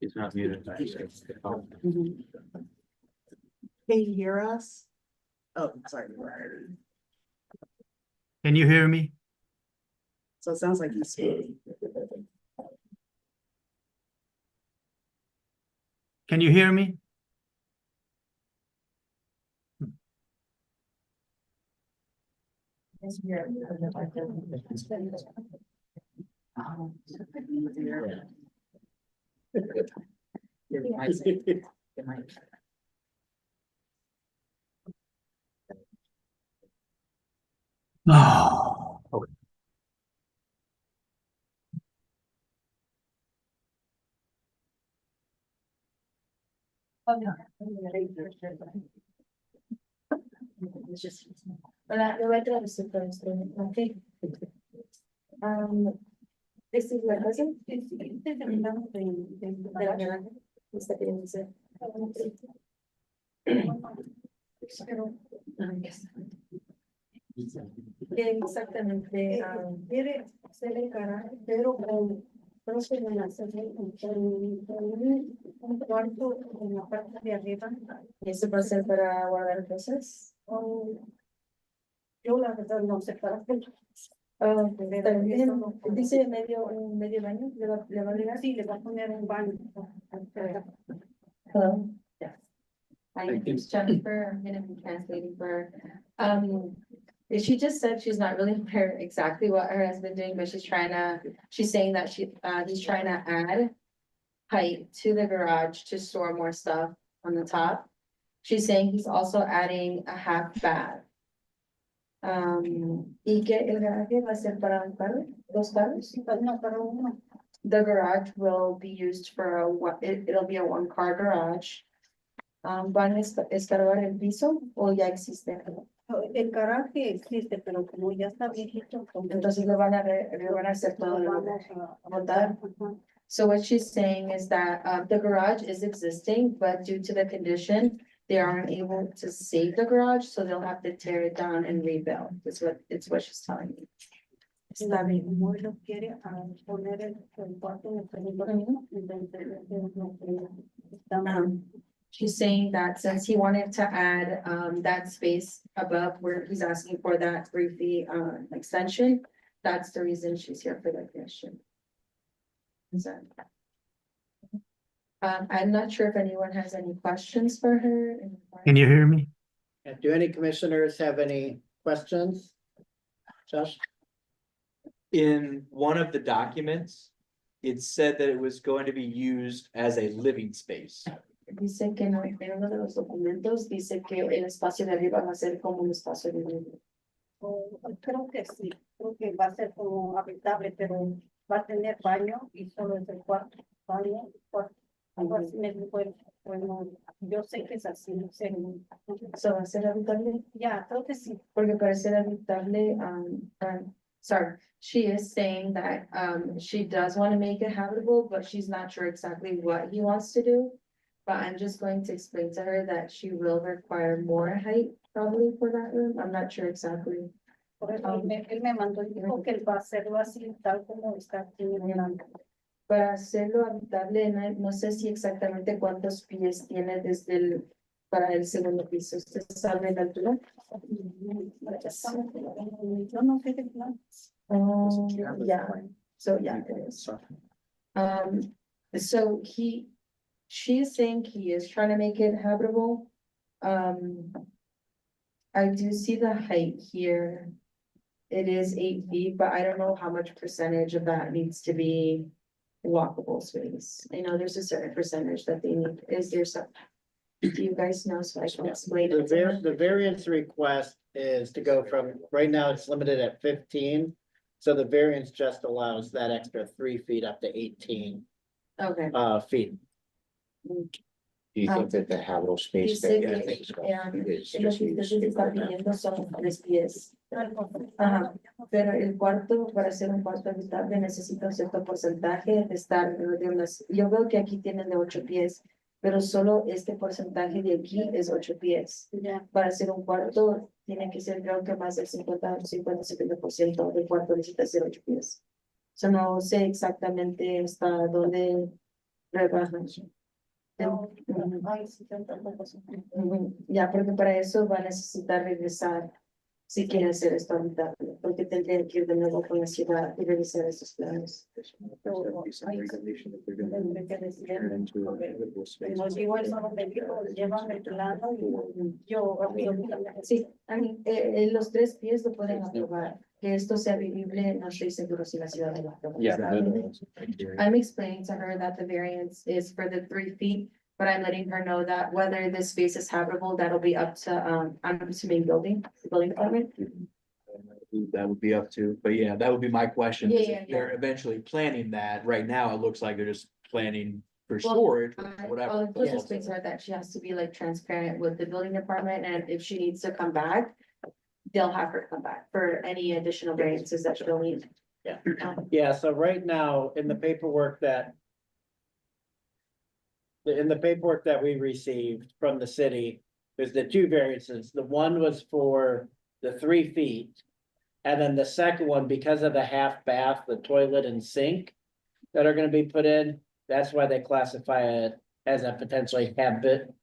It's not muted. Can you hear us? Oh, sorry. Can you hear me? So it sounds like he's. Can you hear me? No. This is my cousin. Exactamente, quiere se le encarga, pero no se le hace un cuarto en la parte de arriba. ¿Y eso va a ser para guardar cosas? Yo la verdad no sé para qué. También dice un medio baño, le va a llegar. Sí, le va a poner un baño. Hello. Yes. Hi, my name's Jennifer. I'm gonna be translating for her. She just said she's not really aware exactly what her husband's doing, but she's saying that he's trying to add height to the garage to store more stuff on the top. She's saying he's also adding a half bath. Y que el garaje va a ser para un carro, dos carros. No, para uno. The garage will be used for it'll be a one-car garage. ¿Van a escarbar el piso o ya existe? El garaje existe, pero como ya está viejito, entonces le van a hacer todo, lo vamos a montar. So what she's saying is that the garage is existing, but due to the condition, they aren't able to save the garage, so they'll have to tear it down and rebuild. It's what she's telling me. Está bien. Como lo quiere poner el cuarto en el segundo piso, entonces she's saying that since he wanted to add that space above where he's asking for that briefly extension, that's the reason she's here for the question. I'm not sure if anyone has any questions for her. Can you hear me? Do any commissioners have any questions? Josh? In one of the documents, it said that it was going to be used as a living space. Dice que no, en uno de los documentos dice que el espacio de arriba va a ser como un espacio de vida. Creo que sí, creo que va a ser como habitable, pero va a tener baño y solo es el cuarto, baño, cuarto. Algo así me dijo él. Bueno, yo sé que es así, no sé. ¿So va a ser habitable? Ya, creo que sí. Porque para ser habitable, sorry, she is saying that she does want to make it habitable, but she's not sure exactly what he wants to do. But I'm just going to explain to her that she will require more height probably for that room. I'm not sure exactly Él me mandó y dijo que él va a hacerlo así, tal como está aquí en el. Para hacerlo habitable, no sé si exactamente cuántos pies tiene desde el, para el segundo piso. ¿Usted sabe la altura? Yo no sé qué plan. Yeah, so yeah, it is. So she is saying he is trying to make it habitable. I do see the height here. It is 8 feet, but I don't know how much percentage of that needs to be walkable space. I know there's a certain percentage that they need. Is there some? Do you guys know? So I can explain. The variance request is to go from, right now it's limited at 15. So the variance just allows that extra 3 feet up to 18 Okay. feet. Do you think that the habitable space Dice that que, is lo just que ustedes están pidiendo son 3 pies. Ajá, pero el cuarto, para hacer un cuarto habitable, necesita un cierto porcentaje de estar de unas, yo veo que aquí tienen de 8 pies, pero solo este porcentaje de aquí es 8 pies. Para hacer un cuarto, tiene que ser creo que más del 50-70% del cuarto necesita ser 8 pies. O sea, no sé exactamente hasta dónde rebajan. Ya, porque para eso va a necesitar regresar si quiere hacer esto habitable, porque tendría que ir de nuevo con la ciudad y revisar esos planes. Sí, los 3 pies lo pueden aprobar. Que esto sea vivible, no estoy seguro si la ciudad lo aprueba. I'm explaining to her that the variance is for the 3 feet, but I'm letting her know that whether this space is habitable, that'll be up to, I'm assuming building department. That would be up to, but yeah, that would be my question. Yeah, is yeah, if They're yeah. eventually planning that. Right now, it looks like they're just planning for Well, storage, I'll whatever. include this with her that she has to be like transparent with the building department, and if she needs to come back, they'll have her come back for any additional variances that she'll need. Yeah, so right now, in the paperwork that we received from the city, there's the 2 variances. The one was for the 3 feet. And then the second one, because of the half bath, the toilet and sink that are gonna be put in, that's why they classify it as a potentially habitable.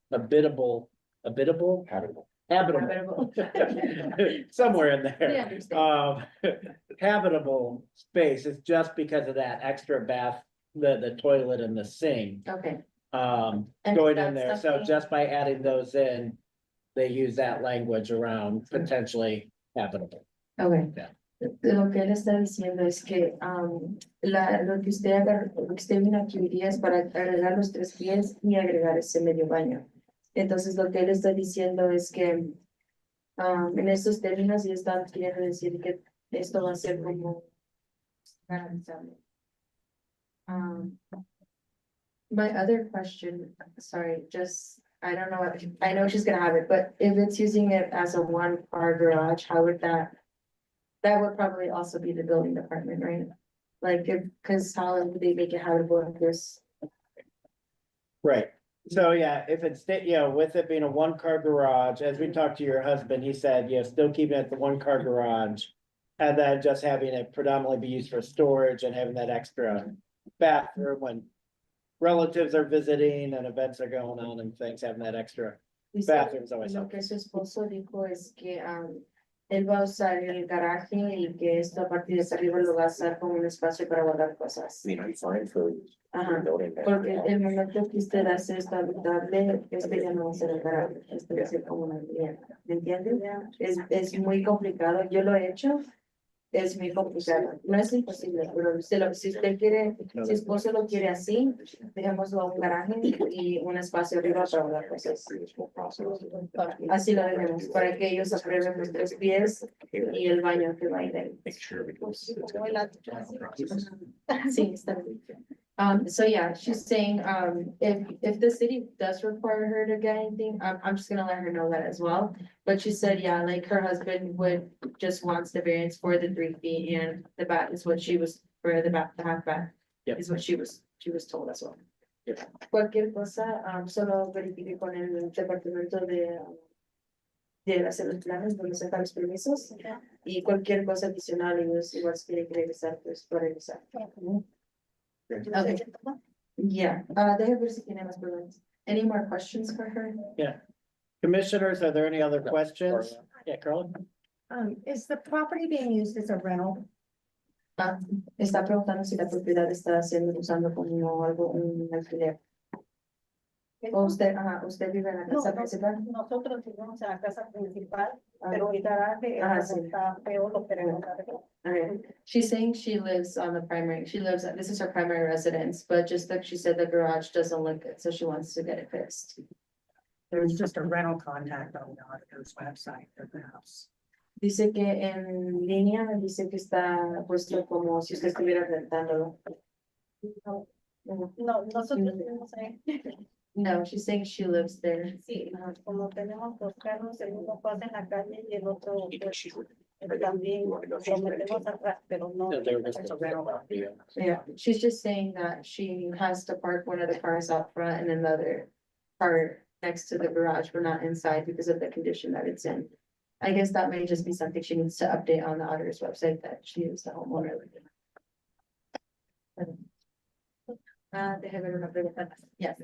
Somewhere in We there. understand. Habitable space is just because of that extra bath, the toilet and the sink. Okay, And is in that there, so something- just by adding those in, they use that language around potentially habitable. okay. Yeah. Lo que él está diciendo es que, lo que usted haga, lo que usted vino aquí hoy día es para agregar los 3 pies y agregar ese medio baño. Entonces, lo que él está diciendo es que, en estos términos, y están queriendo decir que esto va a ser como garantizable. My other question, sorry, just, I don't know, I know she's gonna have it, but if it's using it as a 1-car garage, how would that would probably also be the building department, right? Like, cause how would they make it habitable if there's, Right, so yeah, if it's, with it being a 1-car garage, as we talked to your husband, he said, still keeping it the 1-car garage. And then just having it predominantly be used for storage and having that extra bathroom when relatives are visiting and events are going on and things, having that extra bathroom is always lo helpful. que su esposo dijo es que, él va a usar el garaje y que esto a partir de arriba lo va a usar como un espacio para guardar cosas. I mean, I'm fine for Ajá, building that. porque el momento que usted hace esto habitable, ya no va a ser el garaje, esto va a ser como una vivienda, ¿me entiende? Es muy complicado, yo lo he hecho, es muy complicado, no es imposible, pero si usted quiere, si su esposo lo quiere así, dejémoslo a un garaje y un espacio arriba para guardar cosas. Así lo dejemos, para que ellos aprueben los 3 pies y el baño que va a ir ahí. Sí, está bien. So yeah, she's saying, if the city does require her to get anything, I'm just gonna let her know that as well. But she said, yeah, like her husband just wants the variance for the 3 feet and the bath is what she was, for the half bath. Yep. Is what she was told as well. Cualquier cosa, solo verifique con el departamento de de hacer los planes, donde sacar los permisos y cualquier cosa adicional, ellos igual si tienen que regresar, pues para regresar. Okay. Yeah, déjame ver si tiene más preguntas. Any more questions for her? Yeah. Commissioners, are there any other questions? Yeah, Carla? Is the property being used as a rental? Está preguntando si la propiedad está siendo usando como algo, un alquiler. O usted, usted vive en la casa principal. Nosotros vivimos en la casa principal, pero el garaje Sí. está feo, lo queremos arreglar. Okay. She's saying she lives on the primary, this is her primary residence, but just like she said, the garage doesn't look good, so she wants to get it fixed. There's just a rental contact on the auditor's website for the house. Dice que en línea, dice que está puesto como si usted estuviera rentándolo. No, nosotros vivimos ahí. No, she's saying she lives there. Sí, como tenemos dos carros, el uno pasa en la calle y el otro pues, también lo metemos atrás, pero no. Es un rental. Yeah, she's just saying that she has to park one of the cars out front and another car next to the garage, but not inside because of the condition that it's in. I guess that may just be something she needs to update on the auditor's website that she is the homeowner. Déjame ver una pregunta más. Yes.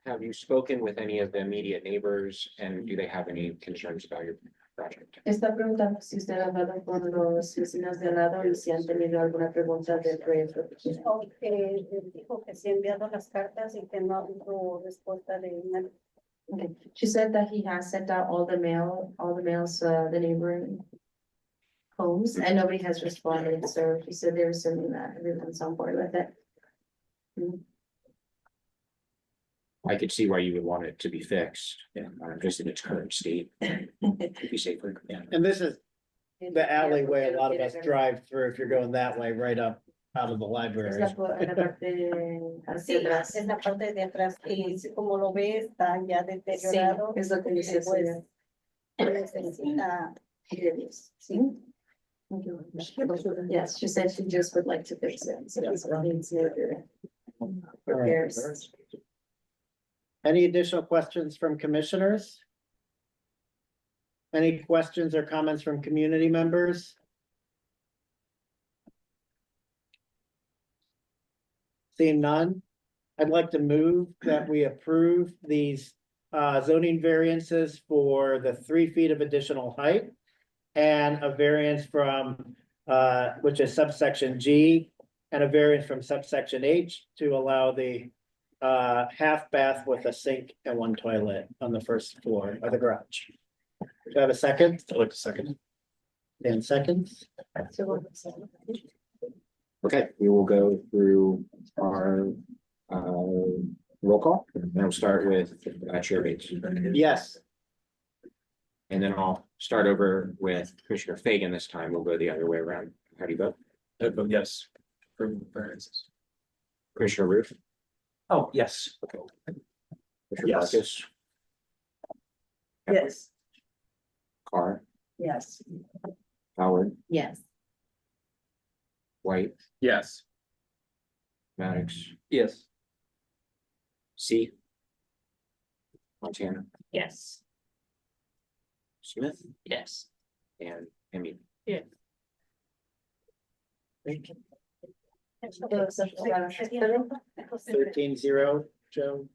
Have you spoken with any of the immediate neighbors and do they have any concerns about your project? Está preguntando si usted ha hablado con los vecinos de al lado y si han tenido alguna pregunta del proyecto. Dijo que sí ha enviado las cartas y que no ha habido respuesta de nadie. Okay, she said that he has sent out all the mails, the neighboring homes, and nobody has responded, so he said they were sending that, everyone's on board with it. I could see why you would want it to be fixed, just in its current state. It'd be safer, yeah. And this is the alleyway a lot of us drive through if you're going that way, right up out of the library. Es la parte hacia Sí, atrás. es la parte de atrás y como lo ves está ya deteriorado. Sí, es lo que dice, pues, necesita. Sí. Yes, she said she just would like to fix it. So it's needs major repairs. Any additional questions from commissioners? Any questions or comments from community members? Seeing none, I'd like to move that we approve these zoning variances for the 3 feet of additional height and a variance from which is subsection G and a variance from subsection H to allow the half bath with a sink and 1 toilet on the first floor of the garage. Do I have a second? I'd like to second. 10 seconds. Okay, we will go through our roll call, and we'll start with Chair Bates. Yes. And then I'll start over with Commissioner Fagan this time. We'll go the other way around. How do you vote? I vote yes. For variances. Commissioner Roof? Oh, yes. Okay. Commissioner Yes. Marcus? Yes. Carr? Yes. Howard? Yes. White? Yes. Maddox? Yes. C? Montana? Yes. Smith? Yes. And Emmy? Yeah. 13-0, Joe.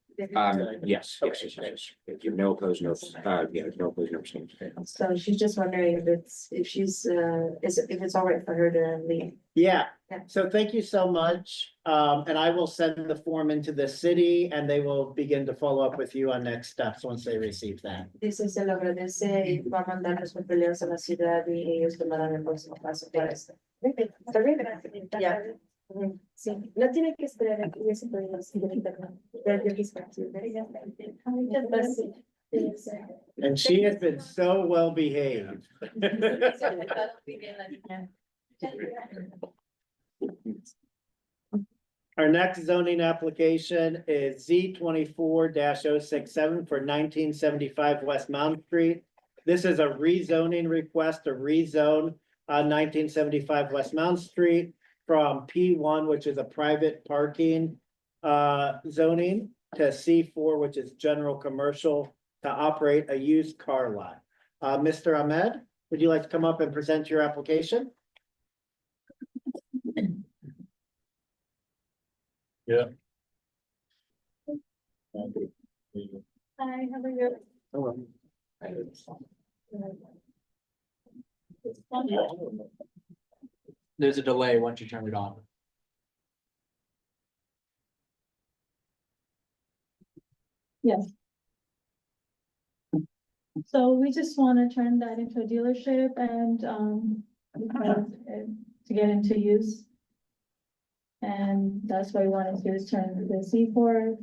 Yes, yes. If you no opposed, no, no opposed, no abstained. So she's just wondering if it's all right for her to leave. Yeah, Yeah. so thank you so much. And I will send the form into the city and they will begin to follow up with you on next steps once they receive that. Dice, se lo agradece y va a mandar los papeleos a la ciudad y ellos tomarán el próximo paso para esto. Está bien, gracias. Ya. Sí, no tiene que esperar aquí, ya se puede ir directo acá. Muchas gracias. And she has been so well behaved. Our next zoning application is Z 24-067 for 1975 West Mountain Street. This is a rezoning request to rezone 1975 West Mountain Street from P1, which is a private parking zoning, to C4, which is general commercial, to operate a used car lot. Mr. Ahmed, would you like to come up and present your application? Yeah. Hi, how are you? There's a delay once you turn it on. Yes. So we just want to turn that into a dealership and, to get into use. And that's why we wanted to turn the C4.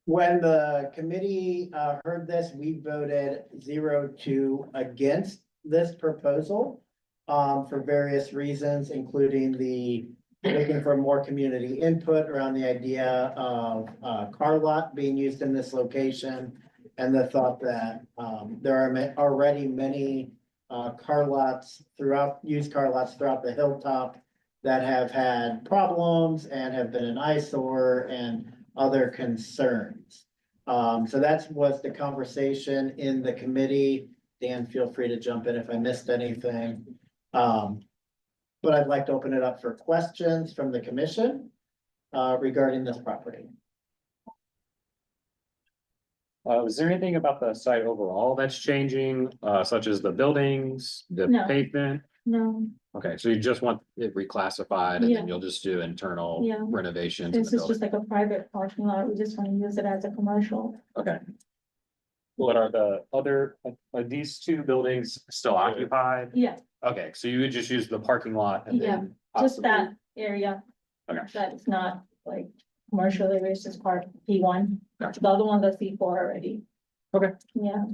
When the committee heard this, we voted 0-2 against this proposal. For various reasons, including the looking for more community input around the idea of car lot being used in this location. And the thought that there are already many car lots throughout, used car lots throughout the hilltop that have had problems and have been an eyesore and other concerns. So that was the conversation in the committee. Dan, feel free to jump in if I missed anything. But I'd like to open it up for questions from the commission regarding this property. Is there anything about the site overall that's changing, such as the buildings, the No. pavement? No, Okay, so you just want it reclassified and Yeah. then you'll just do internal Yeah. renovations in this the is just building? like a private parking lot. We just want to use it as a commercial. Okay. What are the other, are these two buildings still occupied? Yeah, Okay, so you would just use the parking lot and yeah, then just possibly- that area. Okay. That's not like commercial area, it's just part P1. Gotcha. The other one, the C4 already. Okay. Yeah.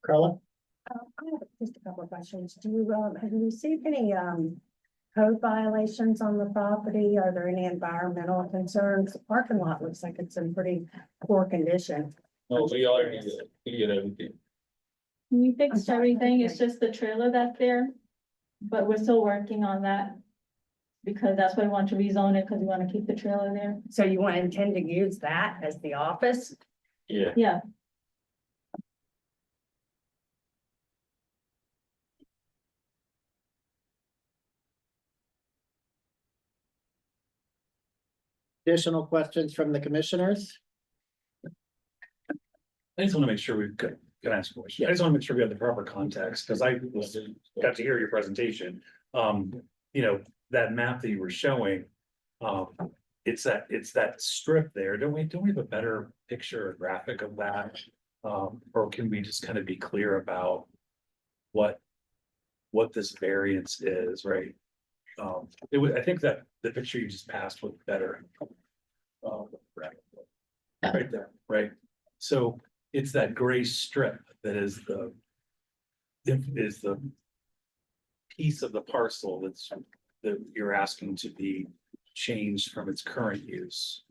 Carla? I have just a couple of questions. Do you, have you received any, code violations on the property? Are there any environmental concerns? The parking lot looks like it's in pretty poor condition. No, we already clear everything. We fixed everything, it's just the trailer that's there, but we're still working on that. Because that's why we want to rezone it, because we want to keep the trailer there. So you want to intend to use that as the office? Yeah. Yeah, Additional questions from the commissioners? I just want to make sure we've got, can I ask a question? I just want to make sure we have the proper context, because I got to hear your presentation. You know, that map that you were showing, it's that strip there. Don't we have a better picture or graphic of that? Or can we just kind of be clear about what this variance is, right? I think that the picture you just passed was better. Right there, right? So it's that gray strip that is the piece of the parcel that you're asking to be changed from its current use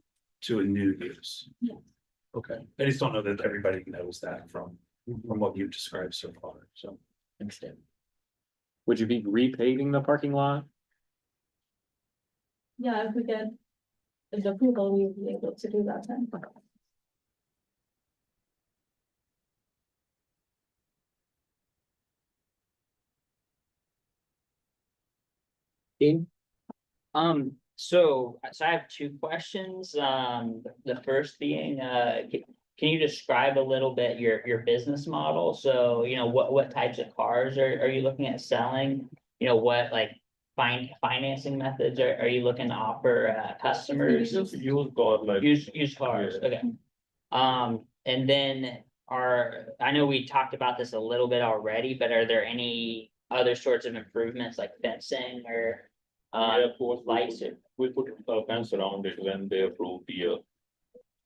to a new use. Yeah. Okay, I just don't know that everybody knows that from what you've described so far, so. Understand. Would you be repaving the parking lot? yeah, if we get the approval, we'll be able to do that then. Dean? So I have two questions. The first being, can you describe a little bit your business model? So, you know, what types of cars are you looking at selling? You know, what like financing methods are you looking to offer customers? Just use car like. Used cars, Yeah. okay. And then I know we talked about this a little bit already, but are there any other sorts of improvements like fencing or Yeah, of course, lights? we put a fence around it when they approve the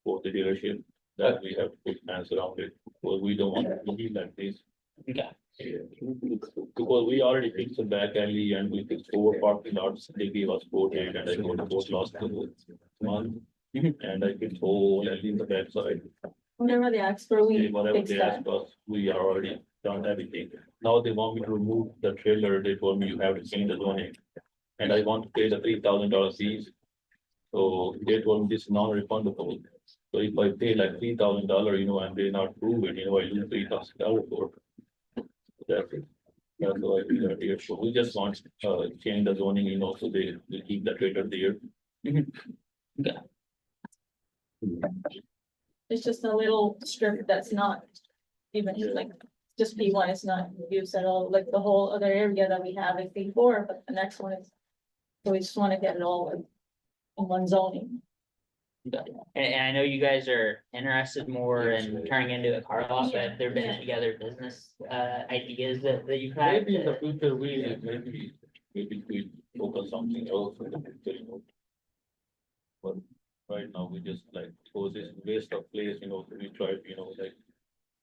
for the dealership. That we have to put fence around it, because we don't want it to be like this. Okay. Yeah. Because we already fixed the back alley and we fixed 4 parking lots, they gave us 4 days and I got the 4 lots month. And I fixed whole alley in the backside. Whatever they ask for, we Whatever fix they that. asked us, we are already done everything. Now they want me to remove the trailer, they told me you have to change the zoning. and I want to pay the $3,000 fees. So they told me this is non-refundable. So if I pay like $3,000, and they not prove it, I lose $3,000 for it. That's it. That's why we are here. So we just want change the zoning, so they keep the trailer there. It's just a little strip that's not even like, just P1 is not used at all, like the whole other area that we have is P4, but the next one is. So we just want to get it all in one zoning. And I know you guys are interested more in turning into a car lot, but have there been any other business ideas that you've had? Maybe in the future, maybe we focus something else in the future, But right now, we just like, oh, this waste of place, so we try, like,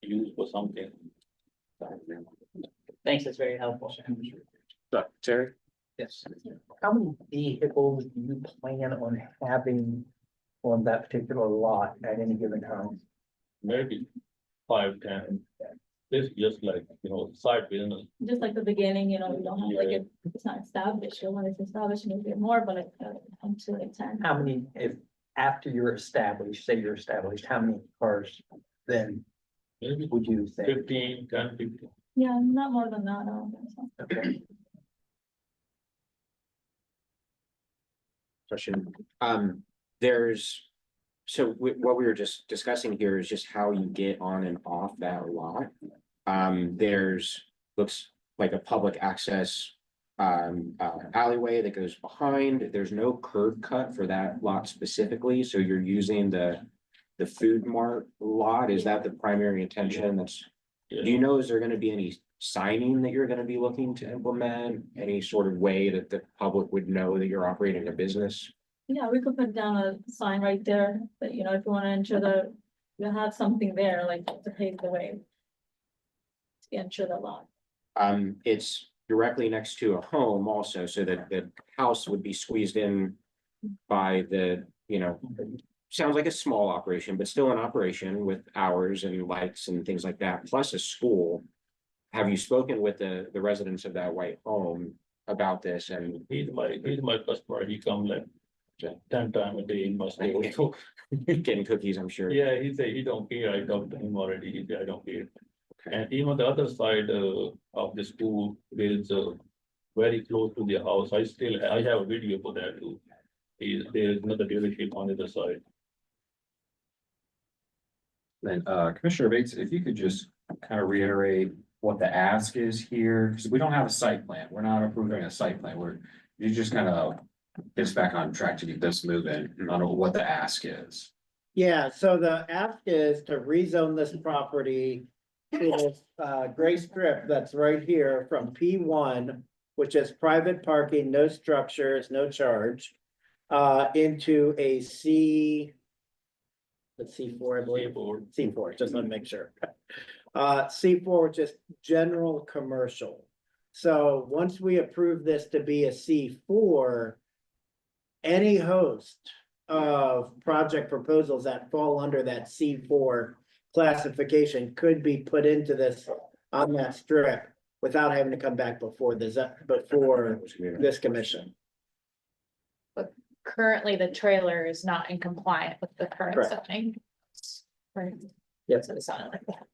use for something. Thanks, that's very helpful. Terry? Yes. How many vehicles do you plan on having on that particular lot at any given time? Maybe 5, 10. This just like, side business. Just like the beginning, we don't have like it's not established, or when it's established, maybe more, but like until like 10. How many, if after you're established, say you're established, how many cars then Maybe would you think? 15, 10, 15. Yeah, not more than that, I don't think so. Okay. Question. What we were just discussing here is just how you get on and off that lot. Looks like a public access alleyway that goes behind. There's no curb cut for that lot specifically, so you're using the food mart lot. Is that the primary intention? Do you know, is there gonna be any signing that you're gonna be looking to implement? Any sort of way that the public would know that you're operating a business? Yeah, we could put down a sign right there, that, if you want to enter you have something there, like to pave the way. To enter the lot. It's directly next to a home also, so that the house would be squeezed in by sounds like a small operation, but still an operation with hours and lights and things like that, plus a school. Have you spoken with the residents of that white home about this? And He's my customer. He come like 10 times a day in my store. So getting cookies, I'm sure. yeah, he say he don't care. I talked to him already. He say I don't care. And even on the other side of the school, there is very close to the house. I have a video for that too. There is another dealership on the other side. Then Commissioner Bates, if you could just kind of reiterate what the ask is here, because we don't have a site plan. We're not approving a site plan. You just kind of get us back on track to get this moving on what the ask is. Yeah, so the ask is to rezone this property to this gray strip that's right here from P1, which is private parking, no structures, no charge, into a C4, I believe. C4, just want to make sure. C4, which is general commercial. So once we approve this to be a C4, any host of project proposals that fall under that C4 classification could be put into this on that strip without having to come back before this commission. But currently the trailer is not in compliant with the current Correct. zoning. Right. Yep. So it sounded like that.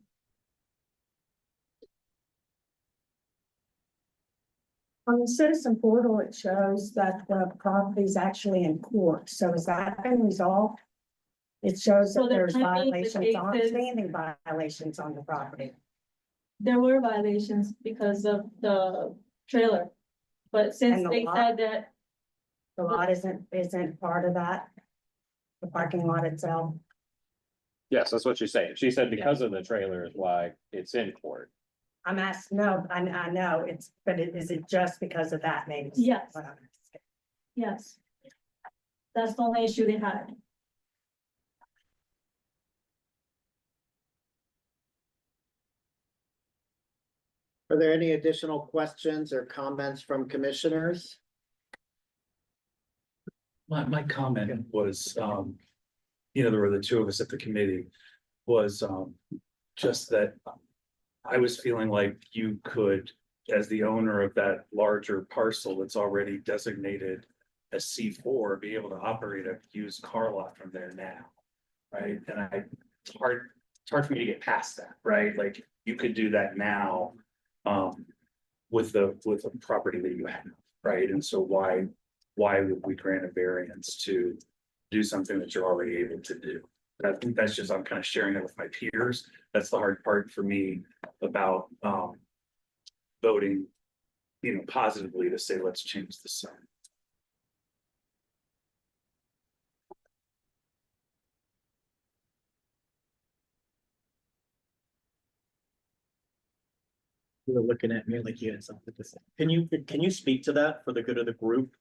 On the citizen portal, it shows that the property is actually in court. So has that been resolved? It shows So that there there's might be the violations on, cases- standing violations on the property. There were violations because of the trailer. But since And the they lot? said that, The lot isn't part of that. The parking lot itself. Yes, that's what she's saying. She said because of the trailer is why it's in court. I'm asking, no, I know is it just because of that maybe? Yes. yes. That's the only issue they had. Are there any additional questions or comments from commissioners? My comment was, there were the two of us at the committee, was just that I was feeling like you could as the owner of that larger parcel that's already designated as C4, be able to operate a used car lot from there now. Right, and it's hard for me to get past that, right? Like, you could do that now. With the property that you have, right? And so why would we grant a variance to do something that you're already able to do? I think that's just, I'm kind of sharing it with my peers. That's the hard part for me about voting, positively to say, let's change the sign. You were looking at me like you had something to say. Can you speak to that for the good of the group?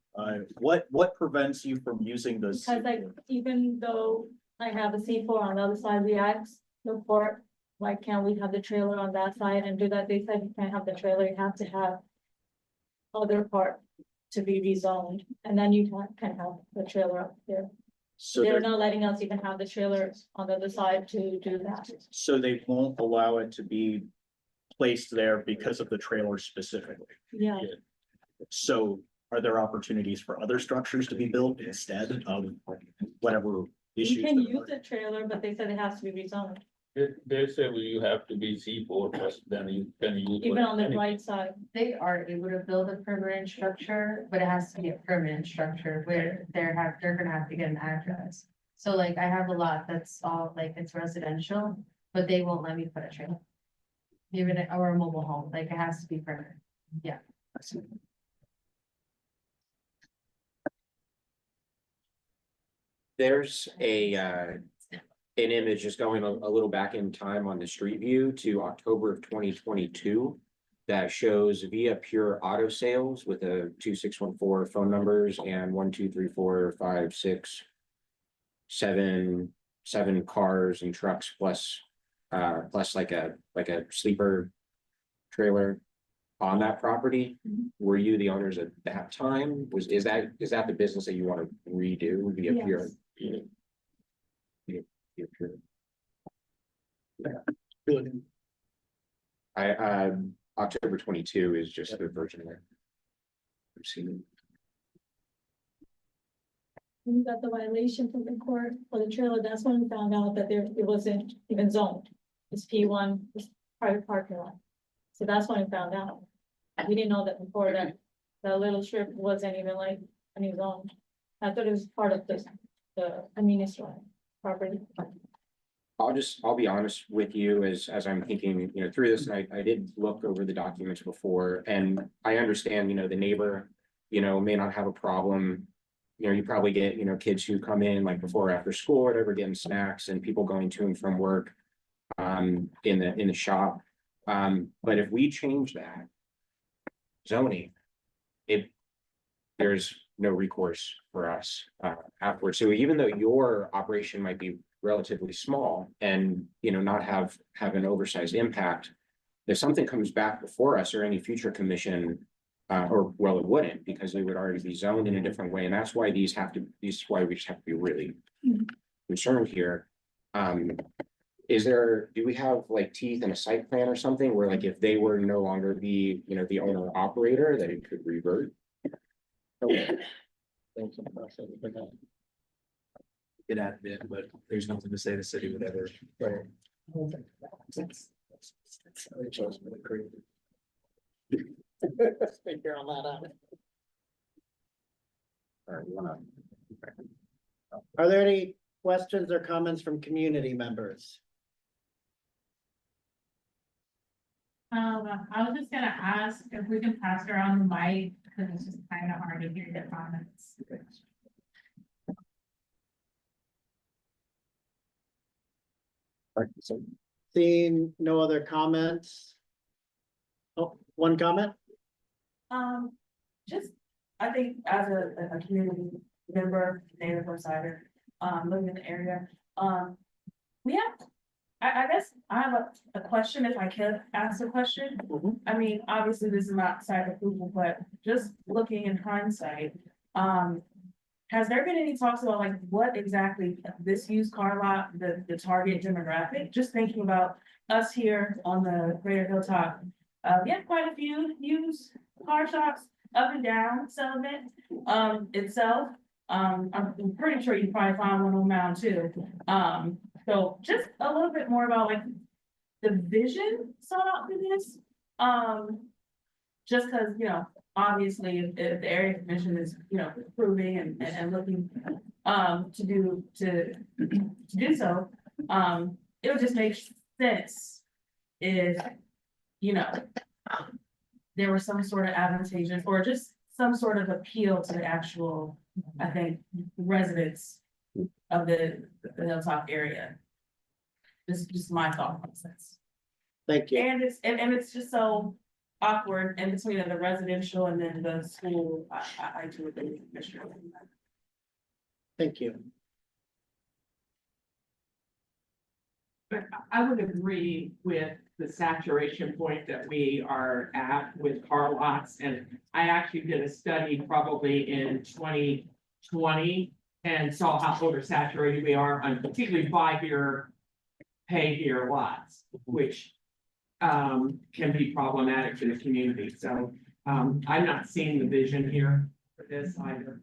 What prevents you from using this? Because like, even though I have a C4 on the other side of the X, the port, why can't we have the trailer on that side and do that? They said you can't have the trailer, you have to have other part to be rezoned, and then you can have the trailer up there. So They're not letting us even have the trailer on the other side to do that. So they won't allow it to be placed there because of the trailer specifically. Yeah. So are there opportunities for other structures to be built instead of whatever issues? You can there use are? the trailer, but they said it has to be rezoned, They say, well, you have to be C4 first, then you can use. even on the right side. They are able to build a permanent structure, but it has to be a permanent structure where they're gonna have to get an address. So like I have a lot that's all like it's residential, but they won't let me put a trailer. Even or a mobile home, like it has to be permanent. Yeah. There's an image just going a little back in time on the street view to October of 2022 that shows Via Pure Auto Sales with a 2614 phone numbers and 1, 2, 3, 4, 5, 6, 7 cars and trucks plus like a sleeper trailer on that property. Were you the owners at that time? Is that the business that you want to redo via Pure? Via Pure. October 22 is just the version there. I've seen it. We got the violation from the court for the trailer. That's when we found out that it wasn't even zoned. It's P1, it's private parking lot. So that's when we found out. We didn't know that before, that the little strip wasn't even like any zoned. I thought it was part of the administrative property. I'll be honest with you as I'm thinking, through this, and I did look over the documents before, and I understand, the neighbor, may not have a problem. You probably get, kids who come in like before or after school, or whatever, getting snacks, and people going to and from work in the shop. But if we change that zoning, there's no recourse for us afterwards. So even though your operation might be relatively small and not have an oversized impact, if something comes back before us or any future commission, or well, it wouldn't, because it would already be zoned in a different way, and that's why we just have to be really concerned here. Do we have like teeth in a site plan or something where, like, if they were no longer the the owner operator, that it could revert? Get out of it, but there's nothing to say the city would ever. Figure all that out. Are there any questions or comments from community members? I was just gonna ask if we can pass around the mic, because it's just kind of hard to hear the comments. Seeing no other comments? Oh, one comment? Just, I think as a community member, native insider, living in the area, we have, I guess I have a question, if I could ask a question. I mean, obviously this is not side approval, but just looking in hindsight, has there been any talks about like what exactly this used car lot, the target demographic, just thinking about us here on the Greater Hilltop we have quite a few used car shops up and down Sullivan, itself. I'm pretty sure you can probably find one on Mound too. So just a little bit more about like the vision sought out for this. Just because, you know, obviously if the area commission is, you know, approving and looking to do so, it would just make sense if, you know, there was some sort of advantageous or just some sort of appeal to the actual, I think, residents of the Hilltop area. This is just my thought process. Thank you. And it's just so awkward in between the residential and then the school. I do agree with Mr. Thank you. But I would agree with the saturation point that we are at with car lots. And I actually did a study probably in 2020 and saw how oversaturated we are on particularly 5-year pay here lots, which can be problematic for the community. So I'm not seeing the vision here for this either.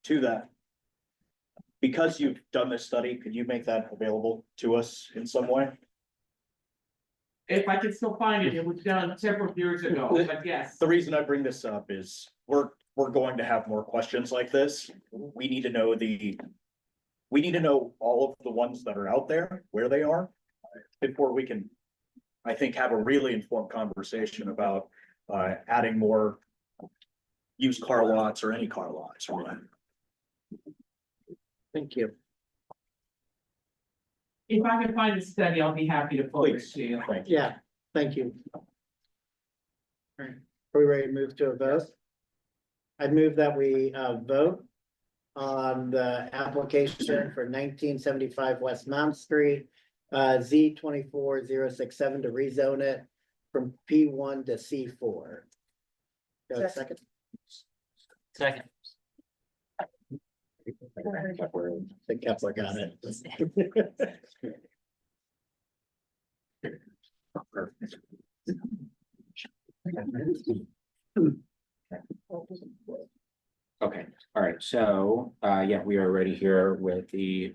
To that, because you've done this study, could you make that available to us in some way? If I could still find it, it was done several years ago, but yes. The reason I bring this up is we're going to have more questions like this. We need to know all of the ones that are out there, where they are, before we can, I think, have a really informed conversation about adding more used car lots or any car lots or whatever. Thank you. If I can find the study, I'll be happy to forward it to you. Yeah, thank you. All right, are we ready to move to a vote? I'd move that we vote on the application for 1975 West Mount Street, Z 24067 to rezone it from P1 to C4. Do I have a second? Second. I think Kepler got it. Okay, all right, so, yeah, we are ready here with the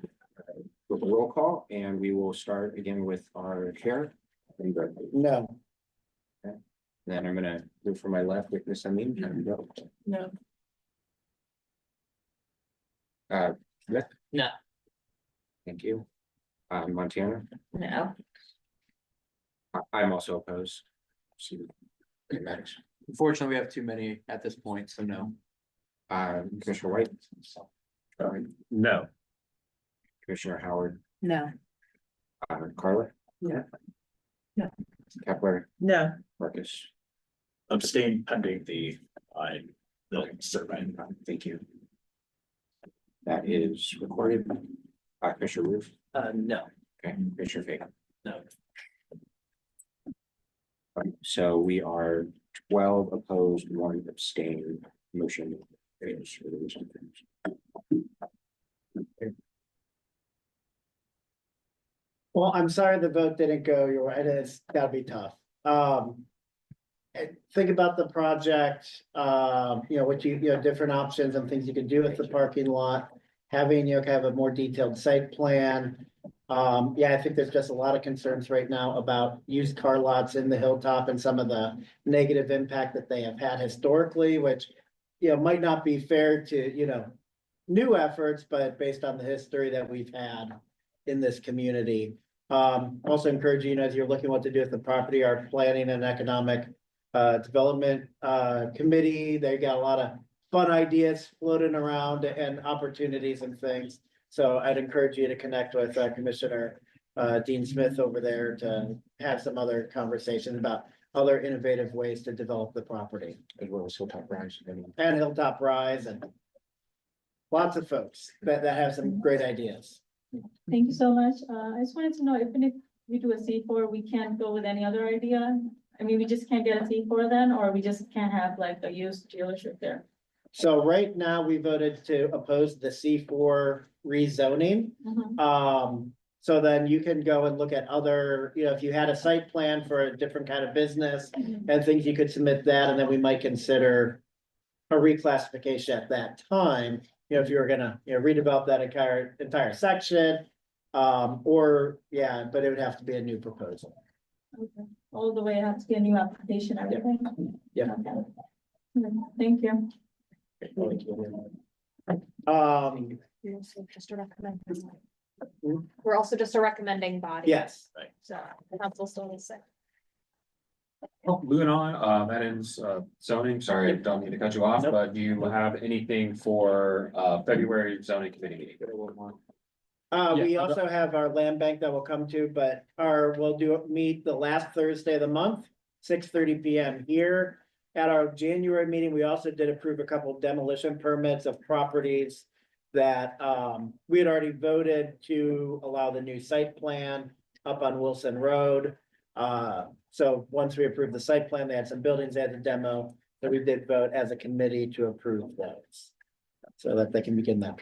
roll call, and we will start again with our chair. No. Okay. Then I'm gonna move from my left with Ms. Amin. No. Smith? No. Thank you. Montana? No. I'm also opposed. So, it matters. Unfortunately, we have too many at this point, so no. Commissioner White? No. Commissioner Howard? No. Carla? No. No. Kepler? No. Marcus? Abstain pending the survey. Thank you. That is recorded. Commissioner Roof? No. Okay, Commissioner Fagan? No. So we are 12 opposed, 1 abstain, motion fails for the reason. Well, I'm sorry the vote didn't go your way. It's gotta be tough. Think about the project, you know, different options and things you can do with the parking lot. Having, kind of a more detailed site plan. Yeah, I think there's just a lot of concerns right now about used car lots in the Hilltop and some of the negative impact that they have had historically, which, might not be fair to, new efforts, but based on the history that we've had in this community. Also encourage you, as you're looking what to do with the property, our planning and economic development committee, they got a lot of fun ideas floating around and opportunities and things. So I'd encourage you to connect with Commissioner Dean Smith over there to have some other conversations about other innovative ways to develop the property. As well as Hilltop Rise. And Hilltop Rise and lots of folks that have some great ideas. Thank you so much. I just wanted to know if we do a C4, we can't go with any other idea? I mean, we just can't get a C4 then, or we just can't have like a used dealership there? So right now, we voted to oppose the C4 rezoning. So then you can go and look at other, if you had a site plan for a different kind of business and things, you could submit that, and then we might consider a reclassification at that time, if you were gonna, redevelop that entire section. But it would have to be a new proposal. Okay. All the way out to get a new application, everything. Yeah. Okay. Thank you. We're also just a recommending body. Yes. So the council still needs to. Well, moving on, that ends zoning. Sorry, I don't mean to cut you off, but do you have anything for February zoning committee meeting? We Yeah. also have our land bank that we'll come to, but we'll meet the last Thursday of the month, 6:30 PM here. At our January meeting, we also did approve a couple demolition permits of properties that we had already voted to allow the new site plan up on Wilson Road. So once we approved the site plan, they had some buildings they had to demo, so we did vote as a committee to approve those. So that they can begin that.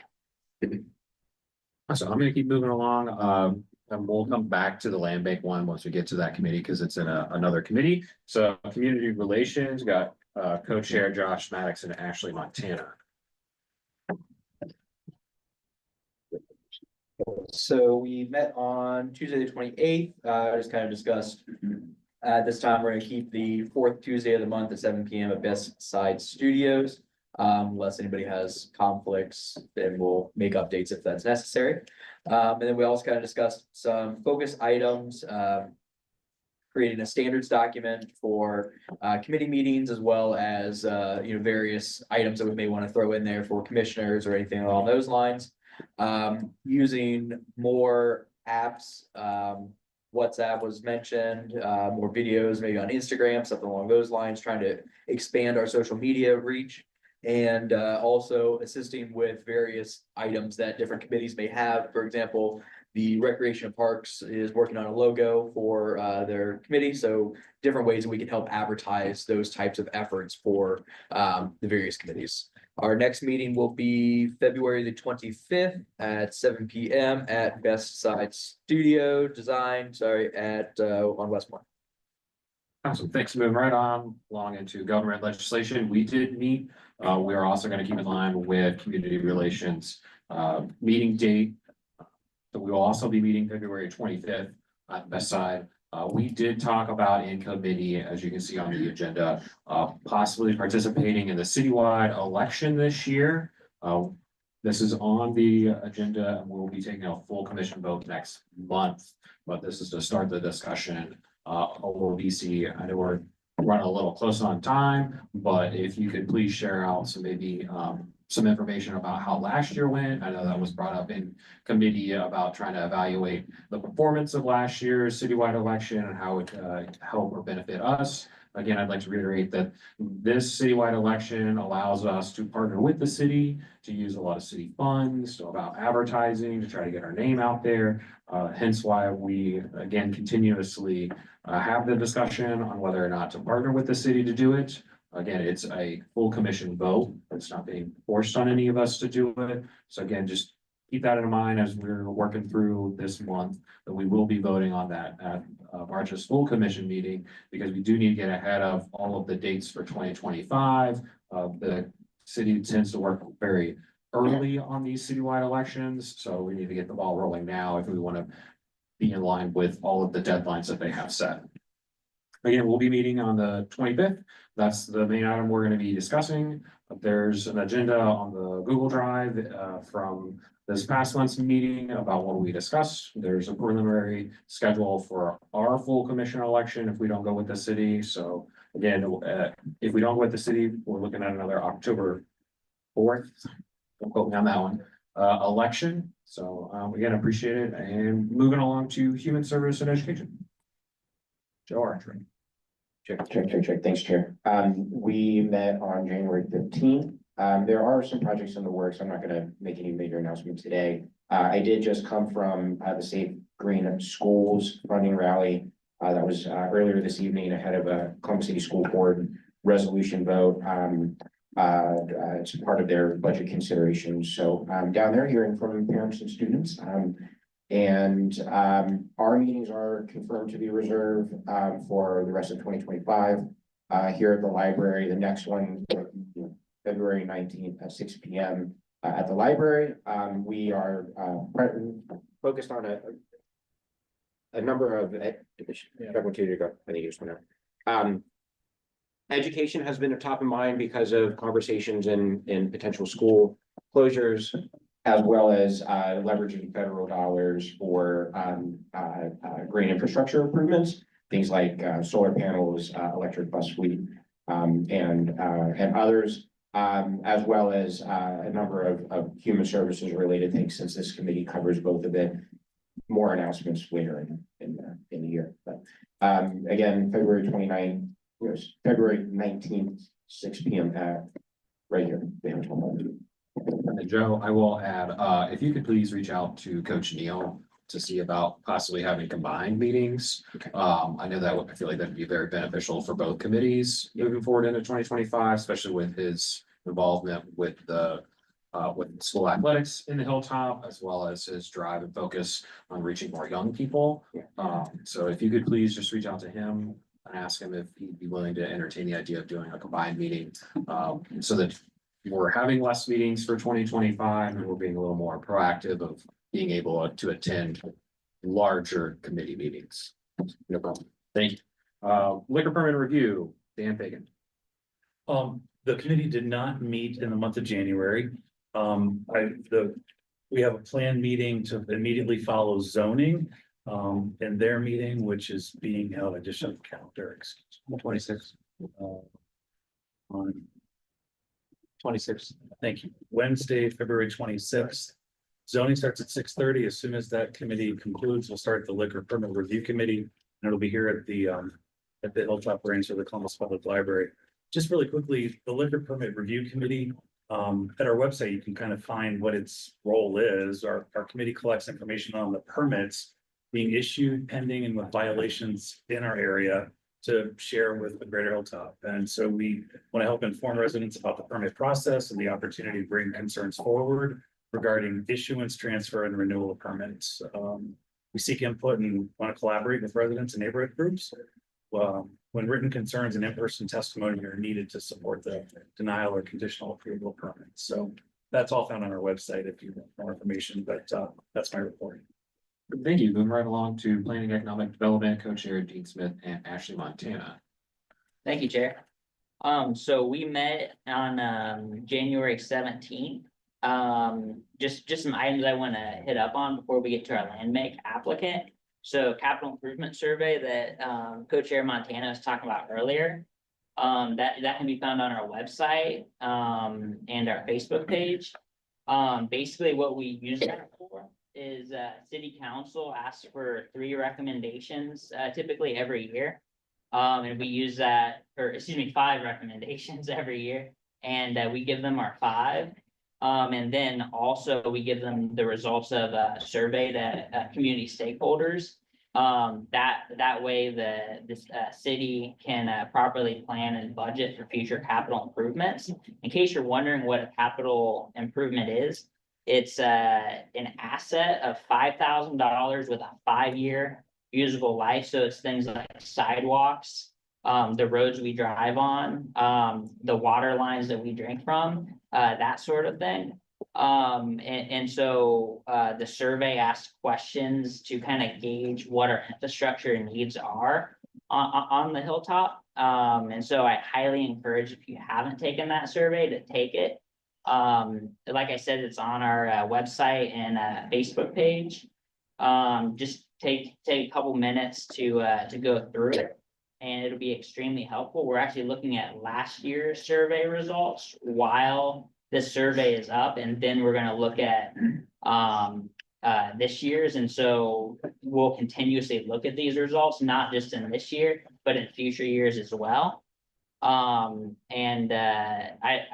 So I'm gonna keep moving along, and we'll come back to the land bank one once we get to that committee, because it's in another committee. So community relations, got co-chair Josh Maddox and Ashley Montana. So we met on Tuesday, the 28th, just kind of discussed. At this time, we're gonna keep the fourth Tuesday of the month at 7 PM at Best Side Studios. Unless anybody has conflicts, then we'll make updates if that's necessary. And then we also kind of discussed some focus items, creating a standards document for committee meetings, as well as various items that we may want to throw in there for commissioners or anything along those lines. Using more apps, WhatsApp was mentioned, more videos, maybe on Instagram, something along those lines, trying to expand our social media reach. And also assisting with various items that different committees may have. For example, the Recreation and Parks is working on a logo for their committee, so different ways that we can help advertise those types of efforts for the various committees. Our next meeting will be February the 25th at 7 PM at Best Side Studio Design, on Westmore. Awesome, thanks. Moving right on along into government legislation, we did meet. We are also going to keep in line with community relations meeting date. So we will also be meeting February 25th at Best Side. We did talk about in committee, as you can see on the agenda, possibly participating in the citywide election this year. This is on the agenda, and we'll be taking a full commission vote next month, but this is to start the discussion. Over BC, I know we're running a little close on time, but if you could please share out some some information about how last year went. I know that was brought up in committee about trying to evaluate the performance of last year's citywide election and how it help or benefit us. Again, I'd like to reiterate that this citywide election allows us to partner with the city, to use a lot of city funds, so about advertising, to try to get our name out there. Hence why we, again, continuously have the discussion on whether or not to partner with the city to do it. Again, it's a full commission vote. It's not being forced on any of us to do it. So again, just keep that in mind as we're working through this month, that we will be voting on that at March's full commission meeting, because we do need to get ahead of all of the dates for 2025. The city tends to work very early on these citywide elections, so we need to get the ball rolling now if we want to be in line with all of the deadlines that they have set. Again, we'll be meeting on the 25th. That's the main item we're going to be discussing. There's an agenda on the Google Drive from this past month's meeting about what we discussed. There's a preliminary schedule for our full commission election if we don't go with the city. So again, if we don't go with the city, we're looking at another October 4th. Don't quote me on that one. Election. So again, appreciate it. And moving along to human service and education. Joe Archer. Check. Thanks, Chair. We met on January 15th. There are some projects in the works. I'm not gonna make any major announcement today. I did just come from the Safe Green Schools funding rally. That was earlier this evening ahead of a Columbus City School Board resolution vote. It's part of their budget considerations. So I'm down there hearing from parents and students. And our meetings are confirmed to be reserved for the rest of 2025 here at the library. The next one, February 19th at 6 p.m. At the library. We are focused on a number of I think you just went out. Education has been a top of mind because of conversations in potential school closures, as well as leveraging federal dollars for green infrastructure improvements, things like solar panels, electric bus fleet, and others, as well as a number of human services related things, since this committee covers both of it. More announcements later in the year, but again, February 29th, February 19th, 6 p.m. right here. And Joe, I will add, if you could please reach out to Coach Neal to see about possibly having combined meetings. I know that I feel like that'd be very beneficial for both committees moving forward into 2025, especially with his involvement with the with school athletics in the Hilltop, as well as his drive and focus on reaching more young people. So if you could please just reach out to him and ask him if he'd be willing to entertain the idea of doing a combined meeting, so that we're having less meetings for 2025 and we're being a little more proactive of being able to attend larger committee meetings. No problem. Thank you. Liquor permit review, Dan Fagan. The committee did not meet in the month of January. We have a planned meeting to immediately follow zoning. In their meeting, which is being held, I just shut the calendar, 26. On 26. Thank you. Wednesday, February 26th. Zoning starts at 6:30. As soon as that committee concludes, we'll start the liquor permit review committee, and it'll be here at the Hilltop branch of the Columbus Public Library. Just really quickly, the liquor permit review committee, at our website, you can kind of find what its role is. Our committee collects information on the permits being issued, pending, and with violations in our area to share with the greater Hilltop. And so we want to help inform residents about the permit process and the opportunity to bring concerns forward regarding issuance, transfer, and renewal of permits. We seek input and want to collaborate with residents and neighborhood groups when written concerns and in-person testimony are needed to support the denial or conditional approval of permits. So that's all found on our website if you want more information, but that's my report. Thank you. Moving right along to Planning and Economic Development, Co-Chair Dean Smith and Ashley Montana. Thank you, Chair. So we met on January 17th. Just some items I want to hit up on before we get to our land bank applicant. So capital improvement survey that Co-Chair Montana was talking about earlier. That can be found on our website and our Facebook page. Basically what we use that for is city council asks for 3 recommendations typically every year. And we use that, or excuse me, 5 recommendations every year, and we give them our 5. And then also we give them the results of a survey to community stakeholders. That way this city can properly plan and budget for future capital improvements. In case you're wondering what a capital improvement is, it's an asset of $5,000 with a 5-year usable life. So it's things like sidewalks, the roads we drive on, the water lines that we drink from, that sort of thing. And so the survey asks questions to kind of gauge what our infrastructure needs are on the Hilltop. And so I highly encourage, if you haven't taken that survey, to take it. Like I said, it's on our website and Facebook page. Just take a couple minutes to go through it, and it'll be extremely helpful. We're actually looking at last year's survey results while this survey is up, and then we're going to look at this year's. And so we'll continuously look at these results, not just in this year, but in future years as well.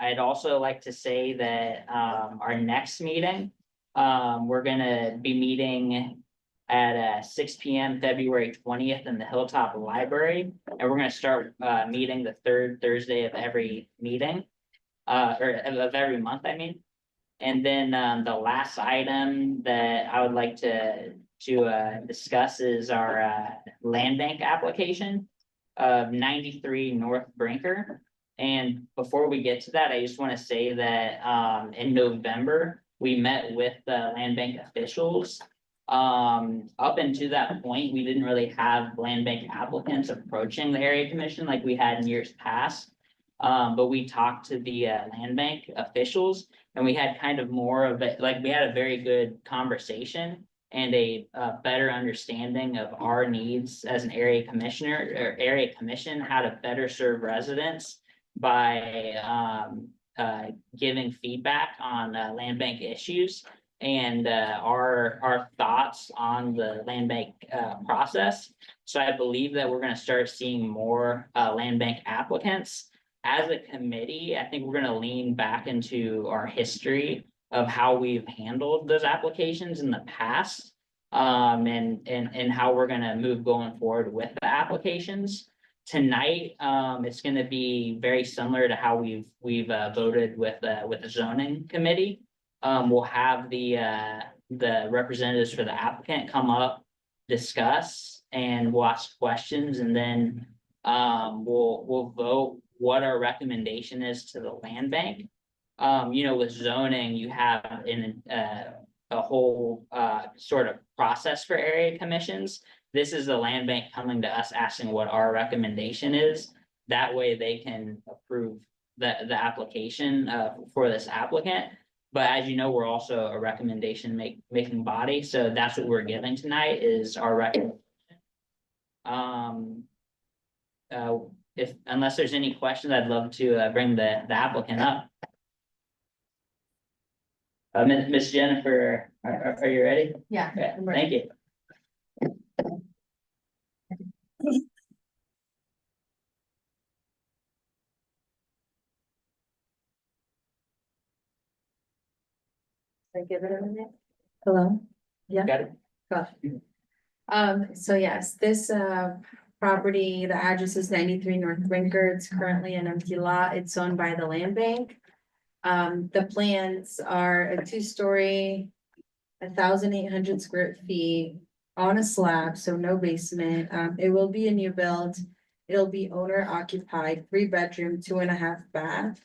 I'd also like to say that our next meeting, we're gonna be meeting at 6 p.m. February 20th in the Hilltop Library, and we're gonna start meeting the 3rd Thursday of every meeting, or of every month, I mean. And then, the last item that I would like to discuss is our, land bank application of 93 North Brinker. And before we get to that, I just want to say that, in November, we met with the land bank officials. Up until that point, we didn't really have land bank applicants approaching the area commission like we had in years past. But we talked to the, land bank officials, and we had kind of more of it, like, we had a very good conversation and a better understanding of our needs as an area commissioner or area commission, how to better serve residents by giving feedback on land bank issues and our thoughts on the land bank process. So I believe that we're gonna start seeing more land bank applicants. As a committee, I think we're gonna lean back into our history of how we've handled those applications in the past. And how we're gonna move going forward with the applications. Tonight, it's gonna be very similar to how we've voted with the zoning committee. We'll have the representatives for the applicant come up, discuss, and we'll ask questions, and then we'll vote what our recommendation is to the land bank. With zoning, you have a whole sort of process for area commissions. This is the land bank coming to us asking what our recommendation is. That way they can approve the application for this applicant. But as you know, we're also a recommendation making body, so that's what we're giving tonight is our recommendation. Unless there's any questions, I'd love to bring the applicant up. Miss Jennifer, are you ready? Yeah. Okay, thank you. I give it a minute. Hello? Yeah. Got it. Got it. So yes, this property, the address is 93 North Brinker. It's currently an empty lot. It's owned by the land bank. The plans are a 2-story, 1,800 square feet on a slab, so no basement. It will be a new build. It'll be owner occupied, 3-bedroom, 2.5 bath.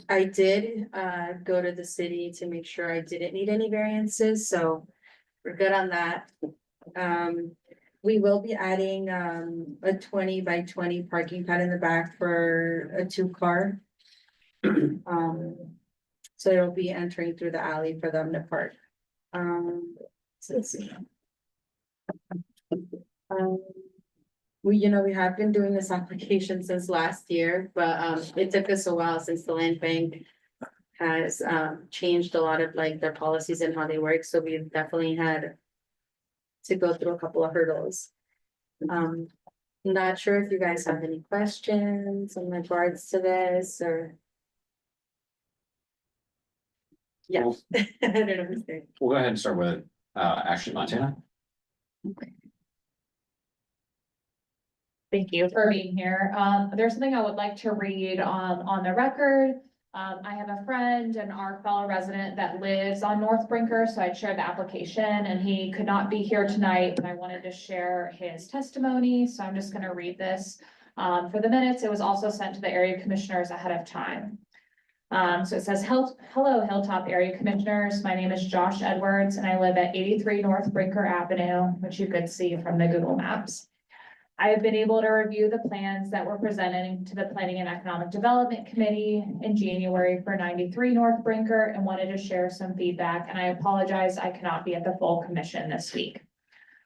I did go to the city to make sure I didn't need any variances, so we're good on that. We will be adding a 20 by 20 parking pad in the back for a 2-car. So it'll be entering through the alley for them to park. So let's see. We have been doing this application since last year, but it took us a while since the land bank has changed a lot of their policies and how they work, so we've definitely had to go through a couple of hurdles. Not sure if you guys have any questions in regards to this or. Yeah. I don't know who's there. We'll go ahead and start with Ashley Montana. Thank you for being here. There's something I would like to read on the record. I have a friend and our fellow resident that lives on North Brinker, so I shared the application and he could not be here tonight, but I wanted to share his testimony, so I'm just gonna read this. For the minutes, it was also sent to the area commissioners ahead of time. So it says, hello Hilltop area commissioners. My name is Josh Edwards and I live at 83 North Brinker Avenue, which you could see from the Google Maps. I have been able to review the plans that were presented to the Planning and Economic Development Committee in January for 93 North Brinker and wanted to share some feedback, and I apologize I cannot be at the full commission this week.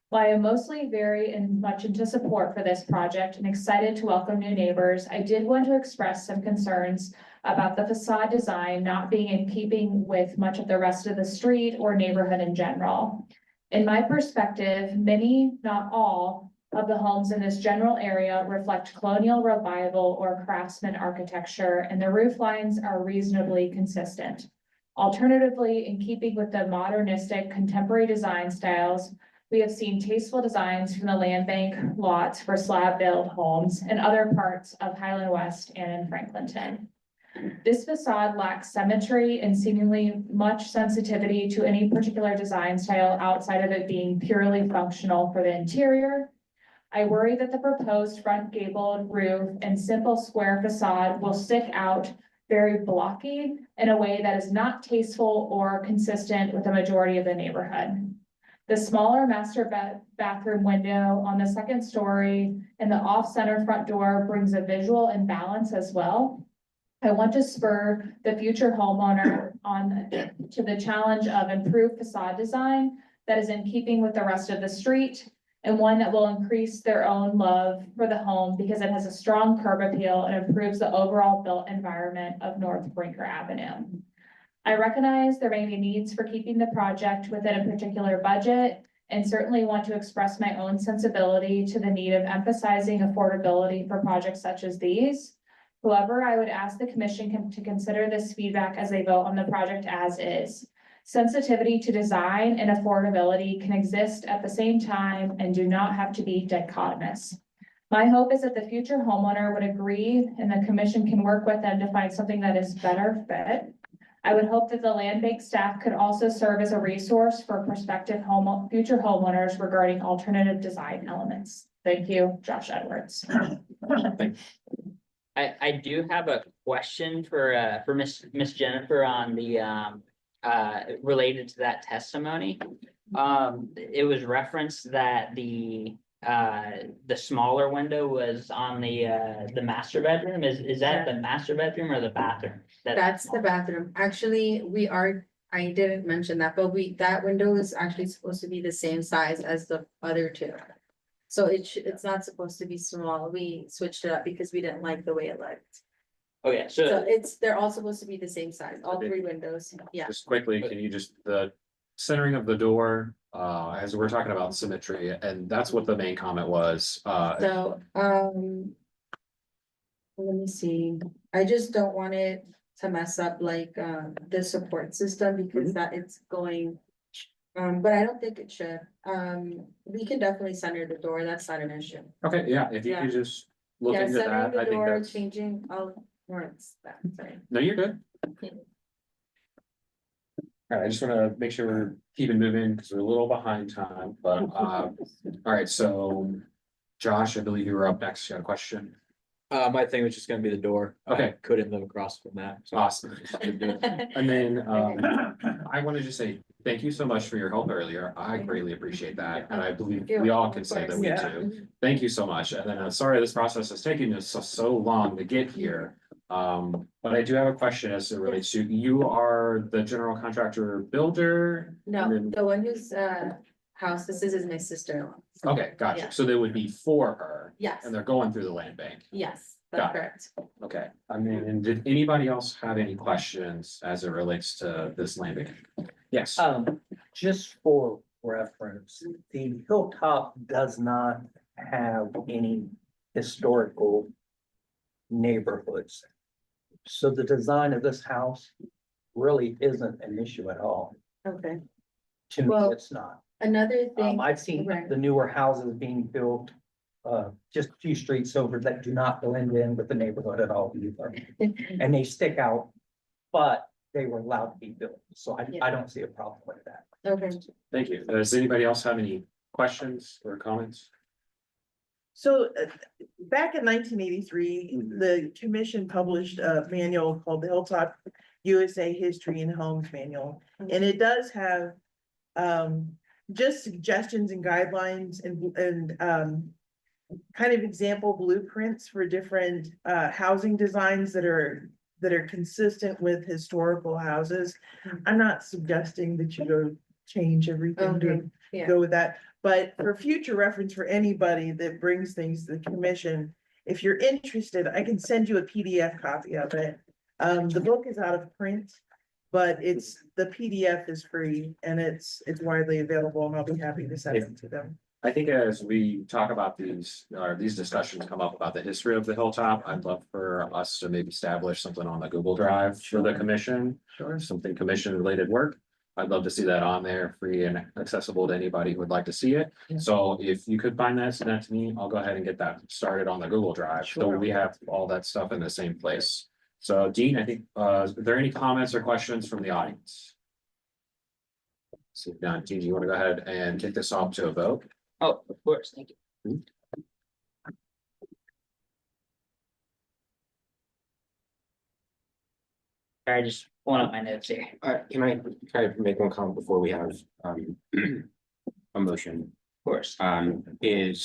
While I am mostly very much into support for this project and excited to welcome new neighbors, I did want to express some concerns about the facade design not being in keeping with much of the rest of the street or neighborhood in general. In my perspective, many, not all, of the homes in this general area reflect colonial revival or craftsman architecture, and the roof lines are reasonably consistent. Alternatively, in keeping with the modernistic contemporary design styles, we have seen tasteful designs from the land bank lots for slab build homes in other parts of Highland West and in Franklinton. This facade lacks symmetry and seemingly much sensitivity to any particular design style outside of it being purely functional for the interior. I worry that the proposed front gabled roof and simple square facade will stick out very blocky in a way that is not tasteful or consistent with the majority of the neighborhood. The smaller master bathroom window on the second story and the off-center front door brings a visual imbalance as well. I want to spur the future homeowner to the challenge of improved facade design that is in keeping with the rest of the street, and one that will increase their own love for the home because it has a strong curb appeal and improves the overall built environment of North Brinker Avenue. I recognize there may be needs for keeping the project within a particular budget and certainly want to express my own sensibility to the need of emphasizing affordability for projects such as these. However, I would ask the commission to consider this feedback as they vote on the project as is. Sensitivity to design and affordability can exist at the same time and do not have to be dichotomous. My hope is that the future homeowner would agree and the commission can work with them to find something that is better fit. I would hope that the land bank staff could also serve as a resource for prospective future homeowners regarding alternative design elements. Thank you, Josh Edwards. I do have a question for Miss Jennifer on the related to that testimony. It was referenced that the smaller window was on the master bedroom. Is that the master bedroom or the bathroom? That's the bathroom. Actually, I didn't mention that, but that window is actually supposed to be the same size as the other two. So it's not supposed to be small. We switched it up because we didn't like the way it looked. Okay, So they're all supposed to be the same size, all three windows. Yeah. Just quickly, can you the centering of the door, as we're talking about symmetry, and that's what the main comment was, So, let me see. I just don't want it to mess up like the support system because that it's going. But I don't think it should. We can definitely center the door. That's not an issue. okay, yeah, if you could just look into Centering that, the I think door, that's. changing, sorry. No, you're good. All right, I just wanna make sure we're keeping moving because we're a little behind time, but all right, so Josh, I believe you were up next. You had a question? My thing was just gonna be the door. Okay. I couldn't live across from that. so- Awesome. And then I want to just say thank you so much for your help earlier. I greatly appreciate that. And I believe we all can say that we do. Thank you so much. And then I'm sorry this process has taken us so long to get here. But I do have a question as it relates to, you are the general contractor builder? No, And then- the one whose house this is my sister-in-law. Okay, gotcha. Yeah. So they would be for her Yes, and they're going through the land bank. yes, Got that's it. correct. Okay, I mean, and did anybody else have any questions as it relates to this land bank? Yes. Just for reference, the hilltop does not have any historical neighborhoods. So the design of this house really isn't an issue at all. Okay, To me, Well, it's not. another thing. I've seen Right. the newer houses being built, just a few streets over that do not blend in with the neighborhood at all either. And they stick out, but they were allowed to be built. So I don't see a problem with that. Okay. Thank you. Does anybody else have any questions or comments? So back in 1983, the commission published a manual called the Hilltop USA History and Homes Manual. And it does have just suggestions and guidelines and kind of example blueprints for different housing designs that are consistent with historical houses. I'm not suggesting that you go change everything to go with that. But for future reference for anybody that brings things to the commission, if you're interested, I can send you a PDF copy of it. The book is out of print, but the PDF is free and it's widely available and I'll be happy to send it to them. I think as we talk about these discussions come up about the history of the hilltop, I'd love for us to maybe establish something on the Google Drive for the commission. Sure. Something commission related work. I'd love to see that on there, free and accessible to anybody who would like to see it. So if you could find that, send that to me, I'll go ahead and get that started on the Google Drive. So Sure. we have all that stuff in the same place. So Dean, I think, are there any comments or questions from the audience? So now, Dean, do you want to go ahead and kick this off to a vote? Oh, of course, thank you. I just pull up my notes here. Can I make one comment before we have, a motion? Of course. I did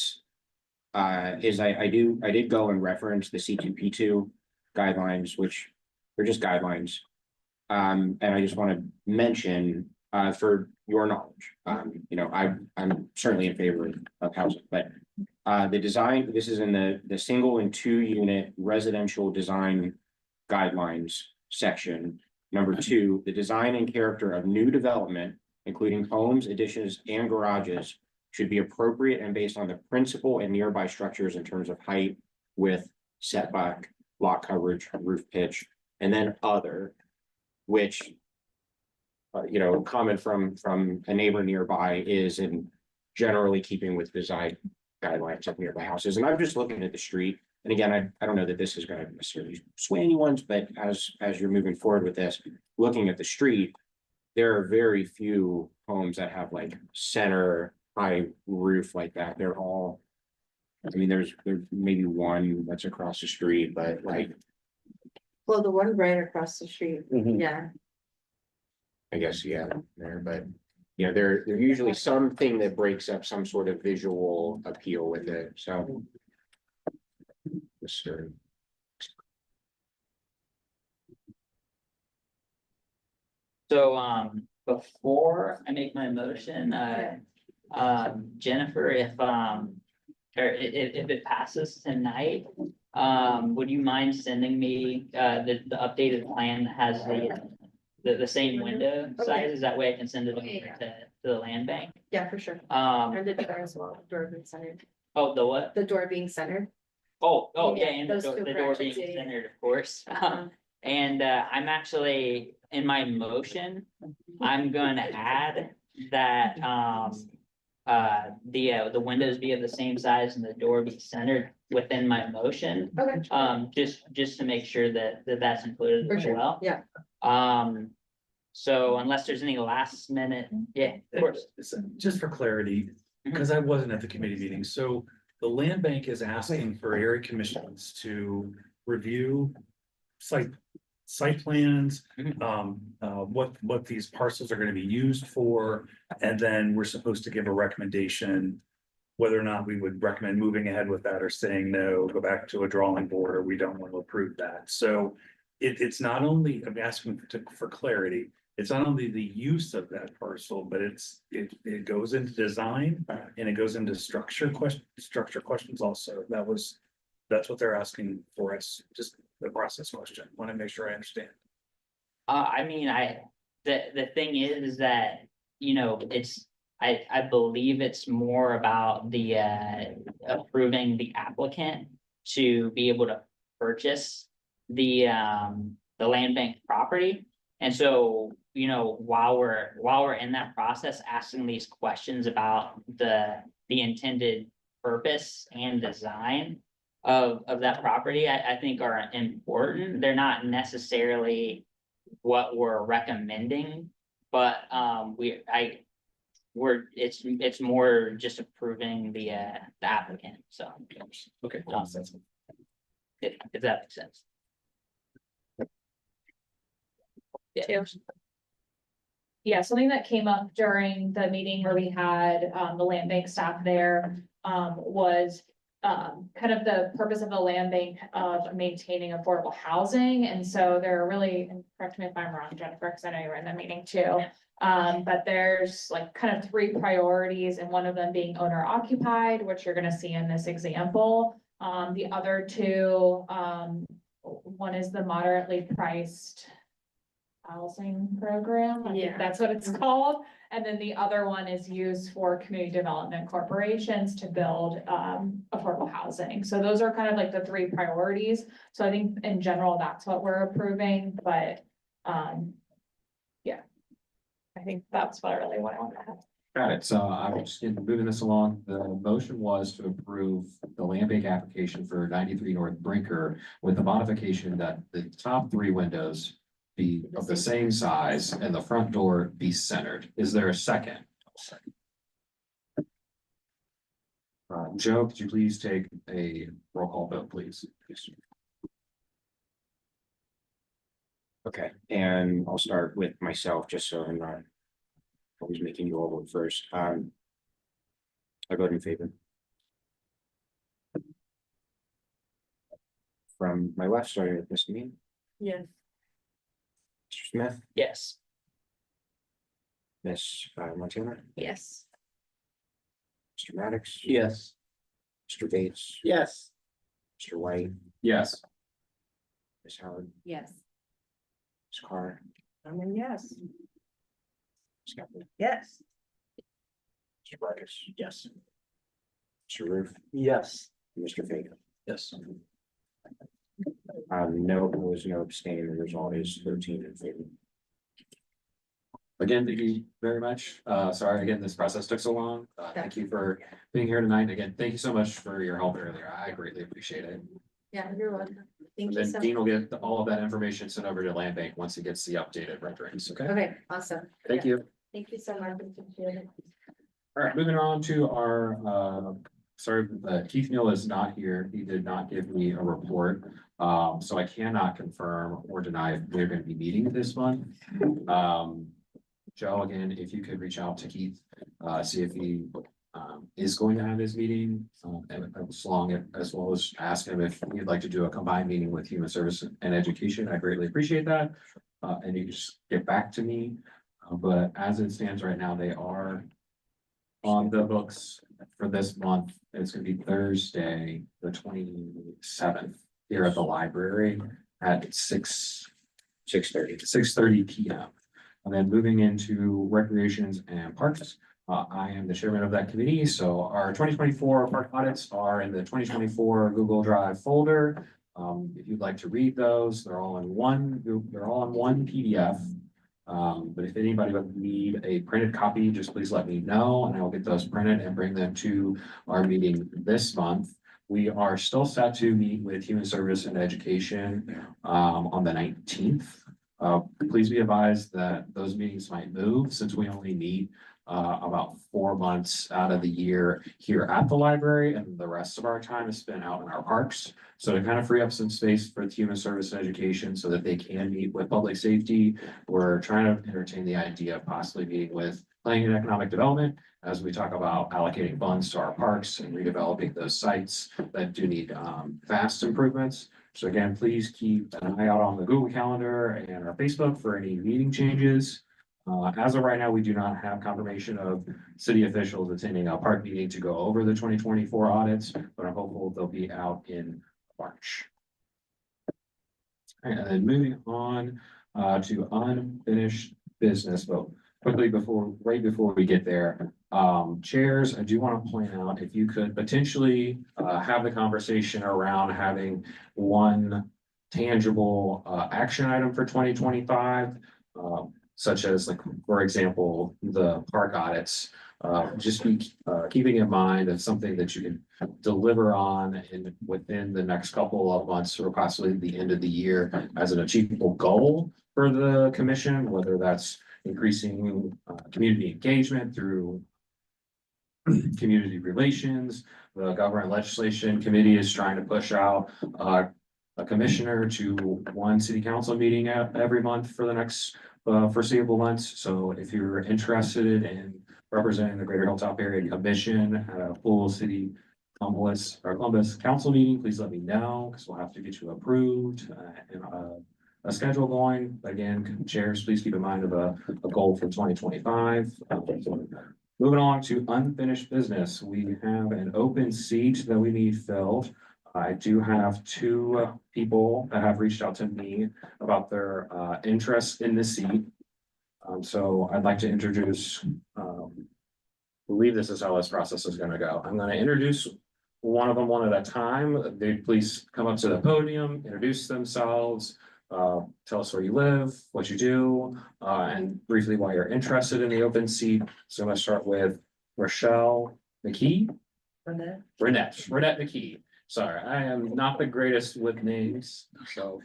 go and reference the C2P2 guidelines, which are just guidelines. And I just want to mention, for your knowledge, I'm certainly in favor of housing, but the design, this is in the single and 2 unit residential design guidelines section. Number 2, the design and character of new development, including homes, additions, and garages, should be appropriate and based on the principal and nearby structures in terms of height, width, setback, lot coverage, roof pitch, and then other, which, comment from a neighbor nearby is in generally keeping with design guidelines of nearby houses. And I'm just looking at the street. And again, I don't know that this is going to necessarily sway anyone's, but as you're moving forward with this, looking at the street, there are very few homes that have like center high roof like that. They're all, I mean, there's maybe one that's across the street, but like, Well, the one right across the street, yeah. I guess, yeah, there, but there's usually something that breaks up some sort of visual appeal with it. So. Mr. So, before I make my motion, Jennifer, if it passes tonight, would you mind sending me, the updated plan that has the same window sizes? That way I can send it over to the land bank. Yeah, for sure. And the door as well, door being centered. Oh, the what? The door being centered. Oh, Yeah, yeah, and those two the door being corrections, yeah. centered, of course. And I'm actually, in my motion, I'm going to add that, the windows be of the same size and the door be centered within my motion. Okay. Just to make sure that that's included For as sure, well. yeah. So unless there's any last minute, yeah, of course. Just for clarity, because I wasn't at the committee meeting, so the land bank is asking for area commissions to review site plans, what these parcels are gonna be used for, and then we're supposed to give a recommendation whether or not we would recommend moving ahead with that or saying no, go back to a drawing board, or we don't want to approve that. So it's not only, I'm asking for clarity, it's not only the use of that parcel, but it goes into design and it goes into structure questions also. That's what they're asking for us, just the process question. Want to make sure I understand. I mean, the thing is that, I believe it's more about the approving the applicant to be able to purchase the land bank property. And so, while we're in that process, asking these questions about the intended purpose and design of that property, I think are important. They're not necessarily what we're recommending, but it's more just approving the applicant, so. Okay. If that makes sense. Yeah. Yeah, something that came up during the meeting where we had the land bank staff there was kind of the purpose of the land bank of maintaining affordable housing. And so there are really, and correct me if I'm wrong, Jennifer, because I know you were in the meeting too. But there's like kind of 3 priorities, and one of them being owner occupied, which you're going to see in this example. The other 2, one is the moderately priced housing program. I think that's what it's called. And then the other one is used for community development corporations to build affordable housing. So those are kind of like the 3 priorities. So I think in general, that's what we're approving, but yeah, I think that's what I really want to have. Got it. So I'm just moving this along. The motion was to approve the land bank application for 93 North Brinker with the modification that the top three windows be of the same size and the front door be centered. Is there a second? Joe, could you please take a roll call vote, please? Okay, and I'll start with myself, just so I'm not always making you all vote first. I vote in favor. From my left, starting with Ms. Mean, Yes. Mr. Smith, Yes. Ms. Montana, Yes. Mr. Maddox. Yes. Mr. Bates, Yes. Mr. White, Yes. Ms. Howard, Yes. Ms. Carr, I mean, yes. Ms. Caplan, Yes. Mr. Vargas, Yes. Mr. Roof, Yes. and Mr. Fagan. Yes. No opposed, no abstaining, the result is 13 in favor. Again, thank you very much. Sorry, again, this process took so long. Thank you for being here tonight. Again, thank you so much for your help earlier. I greatly appreciate it. Yeah, you're welcome. Thank And you then so Dean will much. get all of that information sent over to Land Bank once he gets the updated renderings, okay? Okay, awesome. Thank you. Thank you so much. Appreciate it. All right, moving on to our, sorry, Keith Neal is not here. He did not give me a report. So I cannot confirm or deny if we're gonna be meeting this month. Joe, again, if you could reach out to Keith, see if he is going to have his meeting, as well as ask him if he'd like to do a combined meeting with Human Service and Education. I greatly appreciate that. And you can just get back to me. But as it stands right now, they are on the books for this month. It's gonna be Thursday, the 27th, here at the library at 6:30 PM. And then moving into recreations and parks, I am the chairman of that committee. So our 2024 park audits are in the 2024 Google Drive folder. If you'd like to read those, they're all in one PDF. But if anybody would need a printed copy, just please let me know and I will get those printed and bring them to our meeting this month. We are still set to meet with Human Service and Education on the 19th. Please be advised that those meetings might move since we only meet about 4 months out of the year here at the library, and the rest of our time is spent out in our parks. So to kind of free up some space for the Human Service and Education so that they can meet with public safety, we're trying to entertain the idea of possibly meeting with planning and economic development as we talk about allocating funds to our parks and redeveloping those sites that do need fast improvements. So again, please keep an eye out on the Google Calendar and our Facebook for any meeting changes. As of right now, we do not have confirmation of city officials attending a park meeting to go over the 2024 audits, but I'm hopeful they'll be out in March. And then moving on to unfinished business, but quickly right before we get there, chairs, I do want to point out if you could potentially have the conversation around having one tangible action item for 2025. Such as, like, for example, the park audits, just be keeping in mind that's something that you can deliver on within the next couple of months or possibly the end of the year as an achievable goal for the commission, whether that's increasing community engagement through community relations. The government legislation committee is trying to push out a commissioner to one city council meeting every month for the next foreseeable months. So if you're interested in representing the Greater Hilltop Area Commission at a full city Columbus council meeting, please let me know because we'll have to get you approved and a schedule going. Again, chairs, please keep in mind of a goal for 2025. Moving on to unfinished business, we have an open seat that we need filled. I do have 2 people that have reached out to me about their interest in this seat. So I'd like to introduce, believe this is how this process is going to go. I'm going to introduce one of them one at a time. They please come up to the podium, introduce themselves, tell us where you live, what you do, and briefly why you're interested in the open seat. So I'm gonna start with Rochelle McKee. Renette McKee. Sorry, I am not the greatest with names, so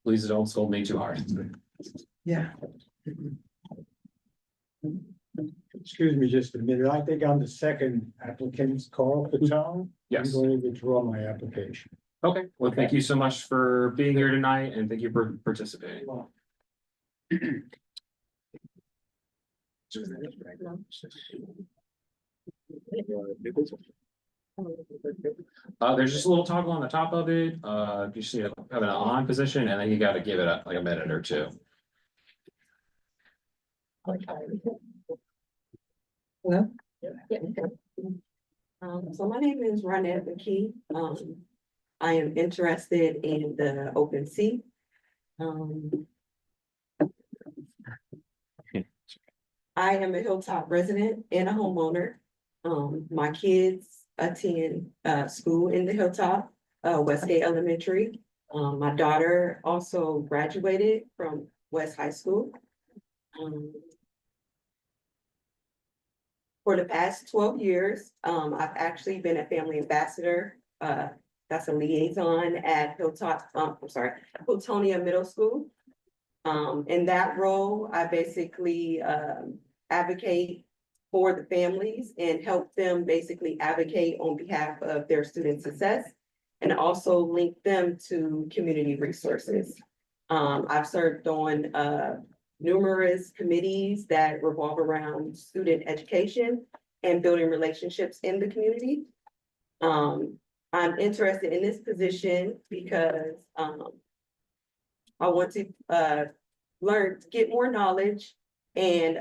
please don't scold me too hard. Yeah. Excuse me just a minute. I think I'm the second applicant, Carl Patel. Yes. I'm going to withdraw my application. Okay, well, thank you so much for being here tonight and thank you for participating. There's just a little toggle on the top of it. You see it have an on position and then you gotta give it like a minute or two. Hello? So my name is Ronette McKee. I am interested in the open seat. I am a Hilltop resident and a homeowner. My kids attend school in the Hilltop, Westgate Elementary. My daughter also graduated from West High School. For the past 12 years, I've actually been a family ambassador. That's a liaison at Hilltonia Middle School. In that role, I basically advocate for the families and help them basically advocate on behalf of their student success and also link them to community resources. I've served on numerous committees that revolve around student education and building relationships in the community. I'm interested in this position because I want to get more knowledge and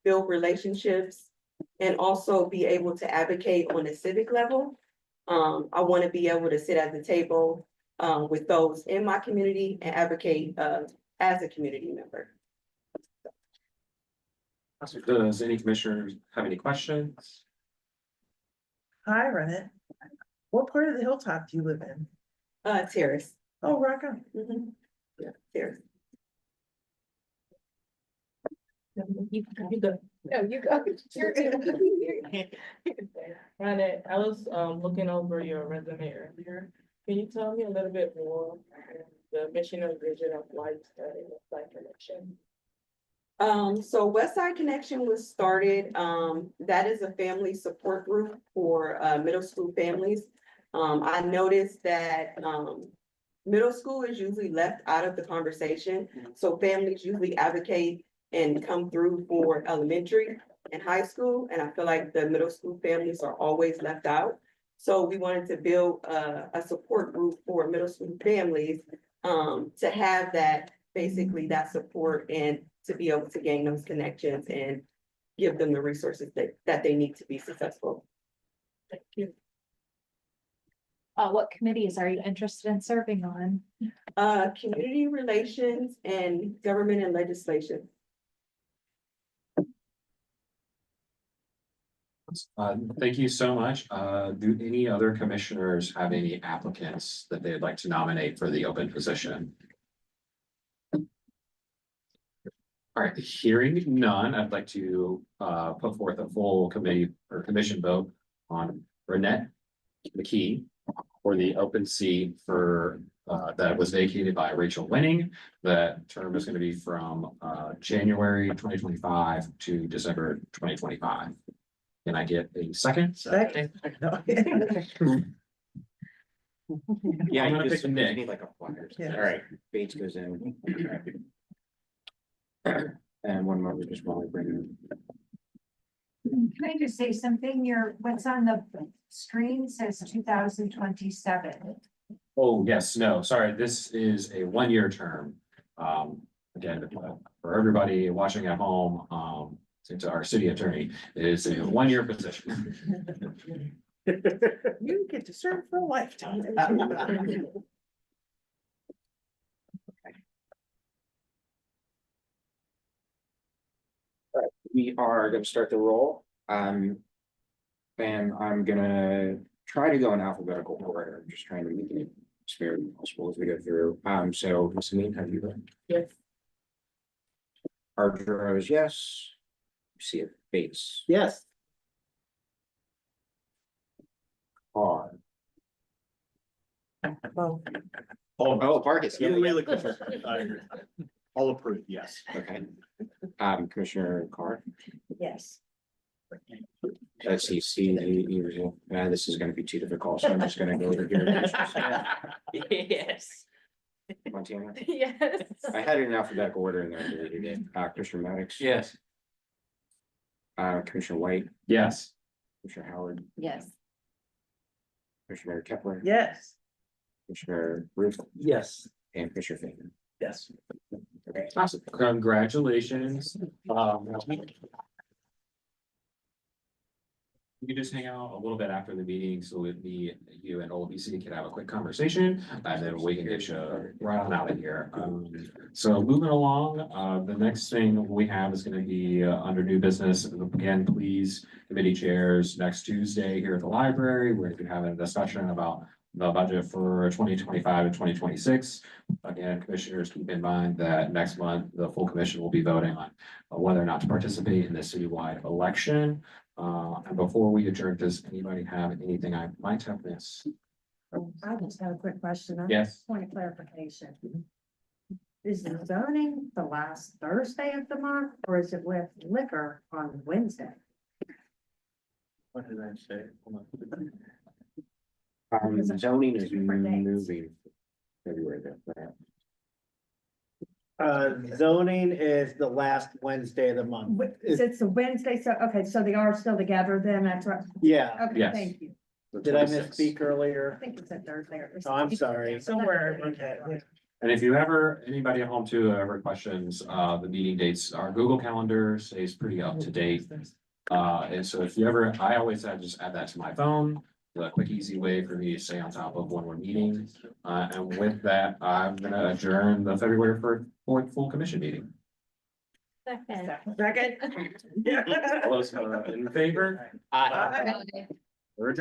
build relationships and also be able to advocate on a civic level. I want to be able to sit at the table with those in my community and advocate as a community member. Does any commissioners have any questions? Hi, Renette. What part of the Hilltop do you live in? Terrace. Oh, rock on. Yeah, Terrace. You go. No, you go. Ronette, I was looking over your resume earlier. Can you tell me a little bit more the mission and vision of Lifestyle Connection? So Westside Connection was started, that is a family support group for middle school families. I noticed that middle school is usually left out of the conversation. So families usually advocate and come through for elementary and high school. And I feel like the middle school families are always left out. So we wanted to build a support group for middle school families to have that, basically that support and to be able to gain those connections and give them the resources that they need to be successful. Thank you. What committees are you interested in serving on? Community relations and government and legislation. Thank you so much. Do any other commissioners have any applicants that they'd like to nominate for the open position? All right, hearing none, I'd like to put forth a full committee or commission vote on Renette McKee for the open seat for that was vacated by Rachel Winning. That term is going to be from January 2025 to December 2025. Can I get a second? Second. Yeah, I'm you gonna just pick Nick. need like a flyer. Yeah. All right, Bates goes in. And one more, just while we bring Can I just say something? What's on the screen says 2027. Oh, yes, no, sorry, this is a one-year term. Again, for everybody watching at home, to our city attorney, it is a one-year position. You get to serve for a lifetime. We are gonna start the roll. And I'm gonna try to go in alphabetical order. I'm just trying to make it It's very possible as we go through. So, Ms. Amin, have you been? Yes. Ardra is yes. See it, Bates, Yes. R. Well, Oh, Vargas, yeah, Really, yeah. Commissioner, I agree. All approved, yes. Okay. Commissioner Carr, Yes. let's see, this is gonna be too difficult, so I'm just gonna go over here. Yes. Montana, Yes. I had it in alphabetical order and then I deleted it. Commissioner Maddox. Yes. Commissioner White, Yes. Commissioner Howard, Yes. Commissioner Kepler. yes. Commissioner Ruth Yes. and Commissioner Fagan. Yes. Okay. Awesome. Congratulations. You can just hang out a little bit after the meeting, so with me, you and OLBC can have a quick conversation, and then we can get you right on out of here. So moving along, the next thing we have is gonna be under new business. Again, please, committee chairs, next Tuesday here at the library, we're gonna be having a discussion about the budget for 2025 and 2026. Again, commissioners, keep in mind that next month, the full commission will be voting on whether or not to participate in the citywide election. And before we adjourn, does anybody have anything I might have missed? I just have a quick question. Yes. Point of clarification. Is the zoning the last Thursday of the month, or is it with liquor on Wednesday? What did I say? Hold on. Zoning is moving February, right? Zoning is the last Wednesday of the month. It's a Wednesday, so, okay, so they are still together then, that's right. Yeah. Okay, Yes. thank you. Did I 26th. misspeak I earlier? think it's a Thursday or. Oh, I'm sorry. Somewhere I wrote that, yeah. And if you ever, anybody at home too, ever questions, the meeting dates, our Google Calendar stays pretty up to date. And so if you ever, I always just add that to my phone, a quick, easy way for me to stay on top of when we're meeting. And with that, I'm gonna adjourn the February 4th full commission meeting. Second. Second. All those in favor? Aye. We're adjourned.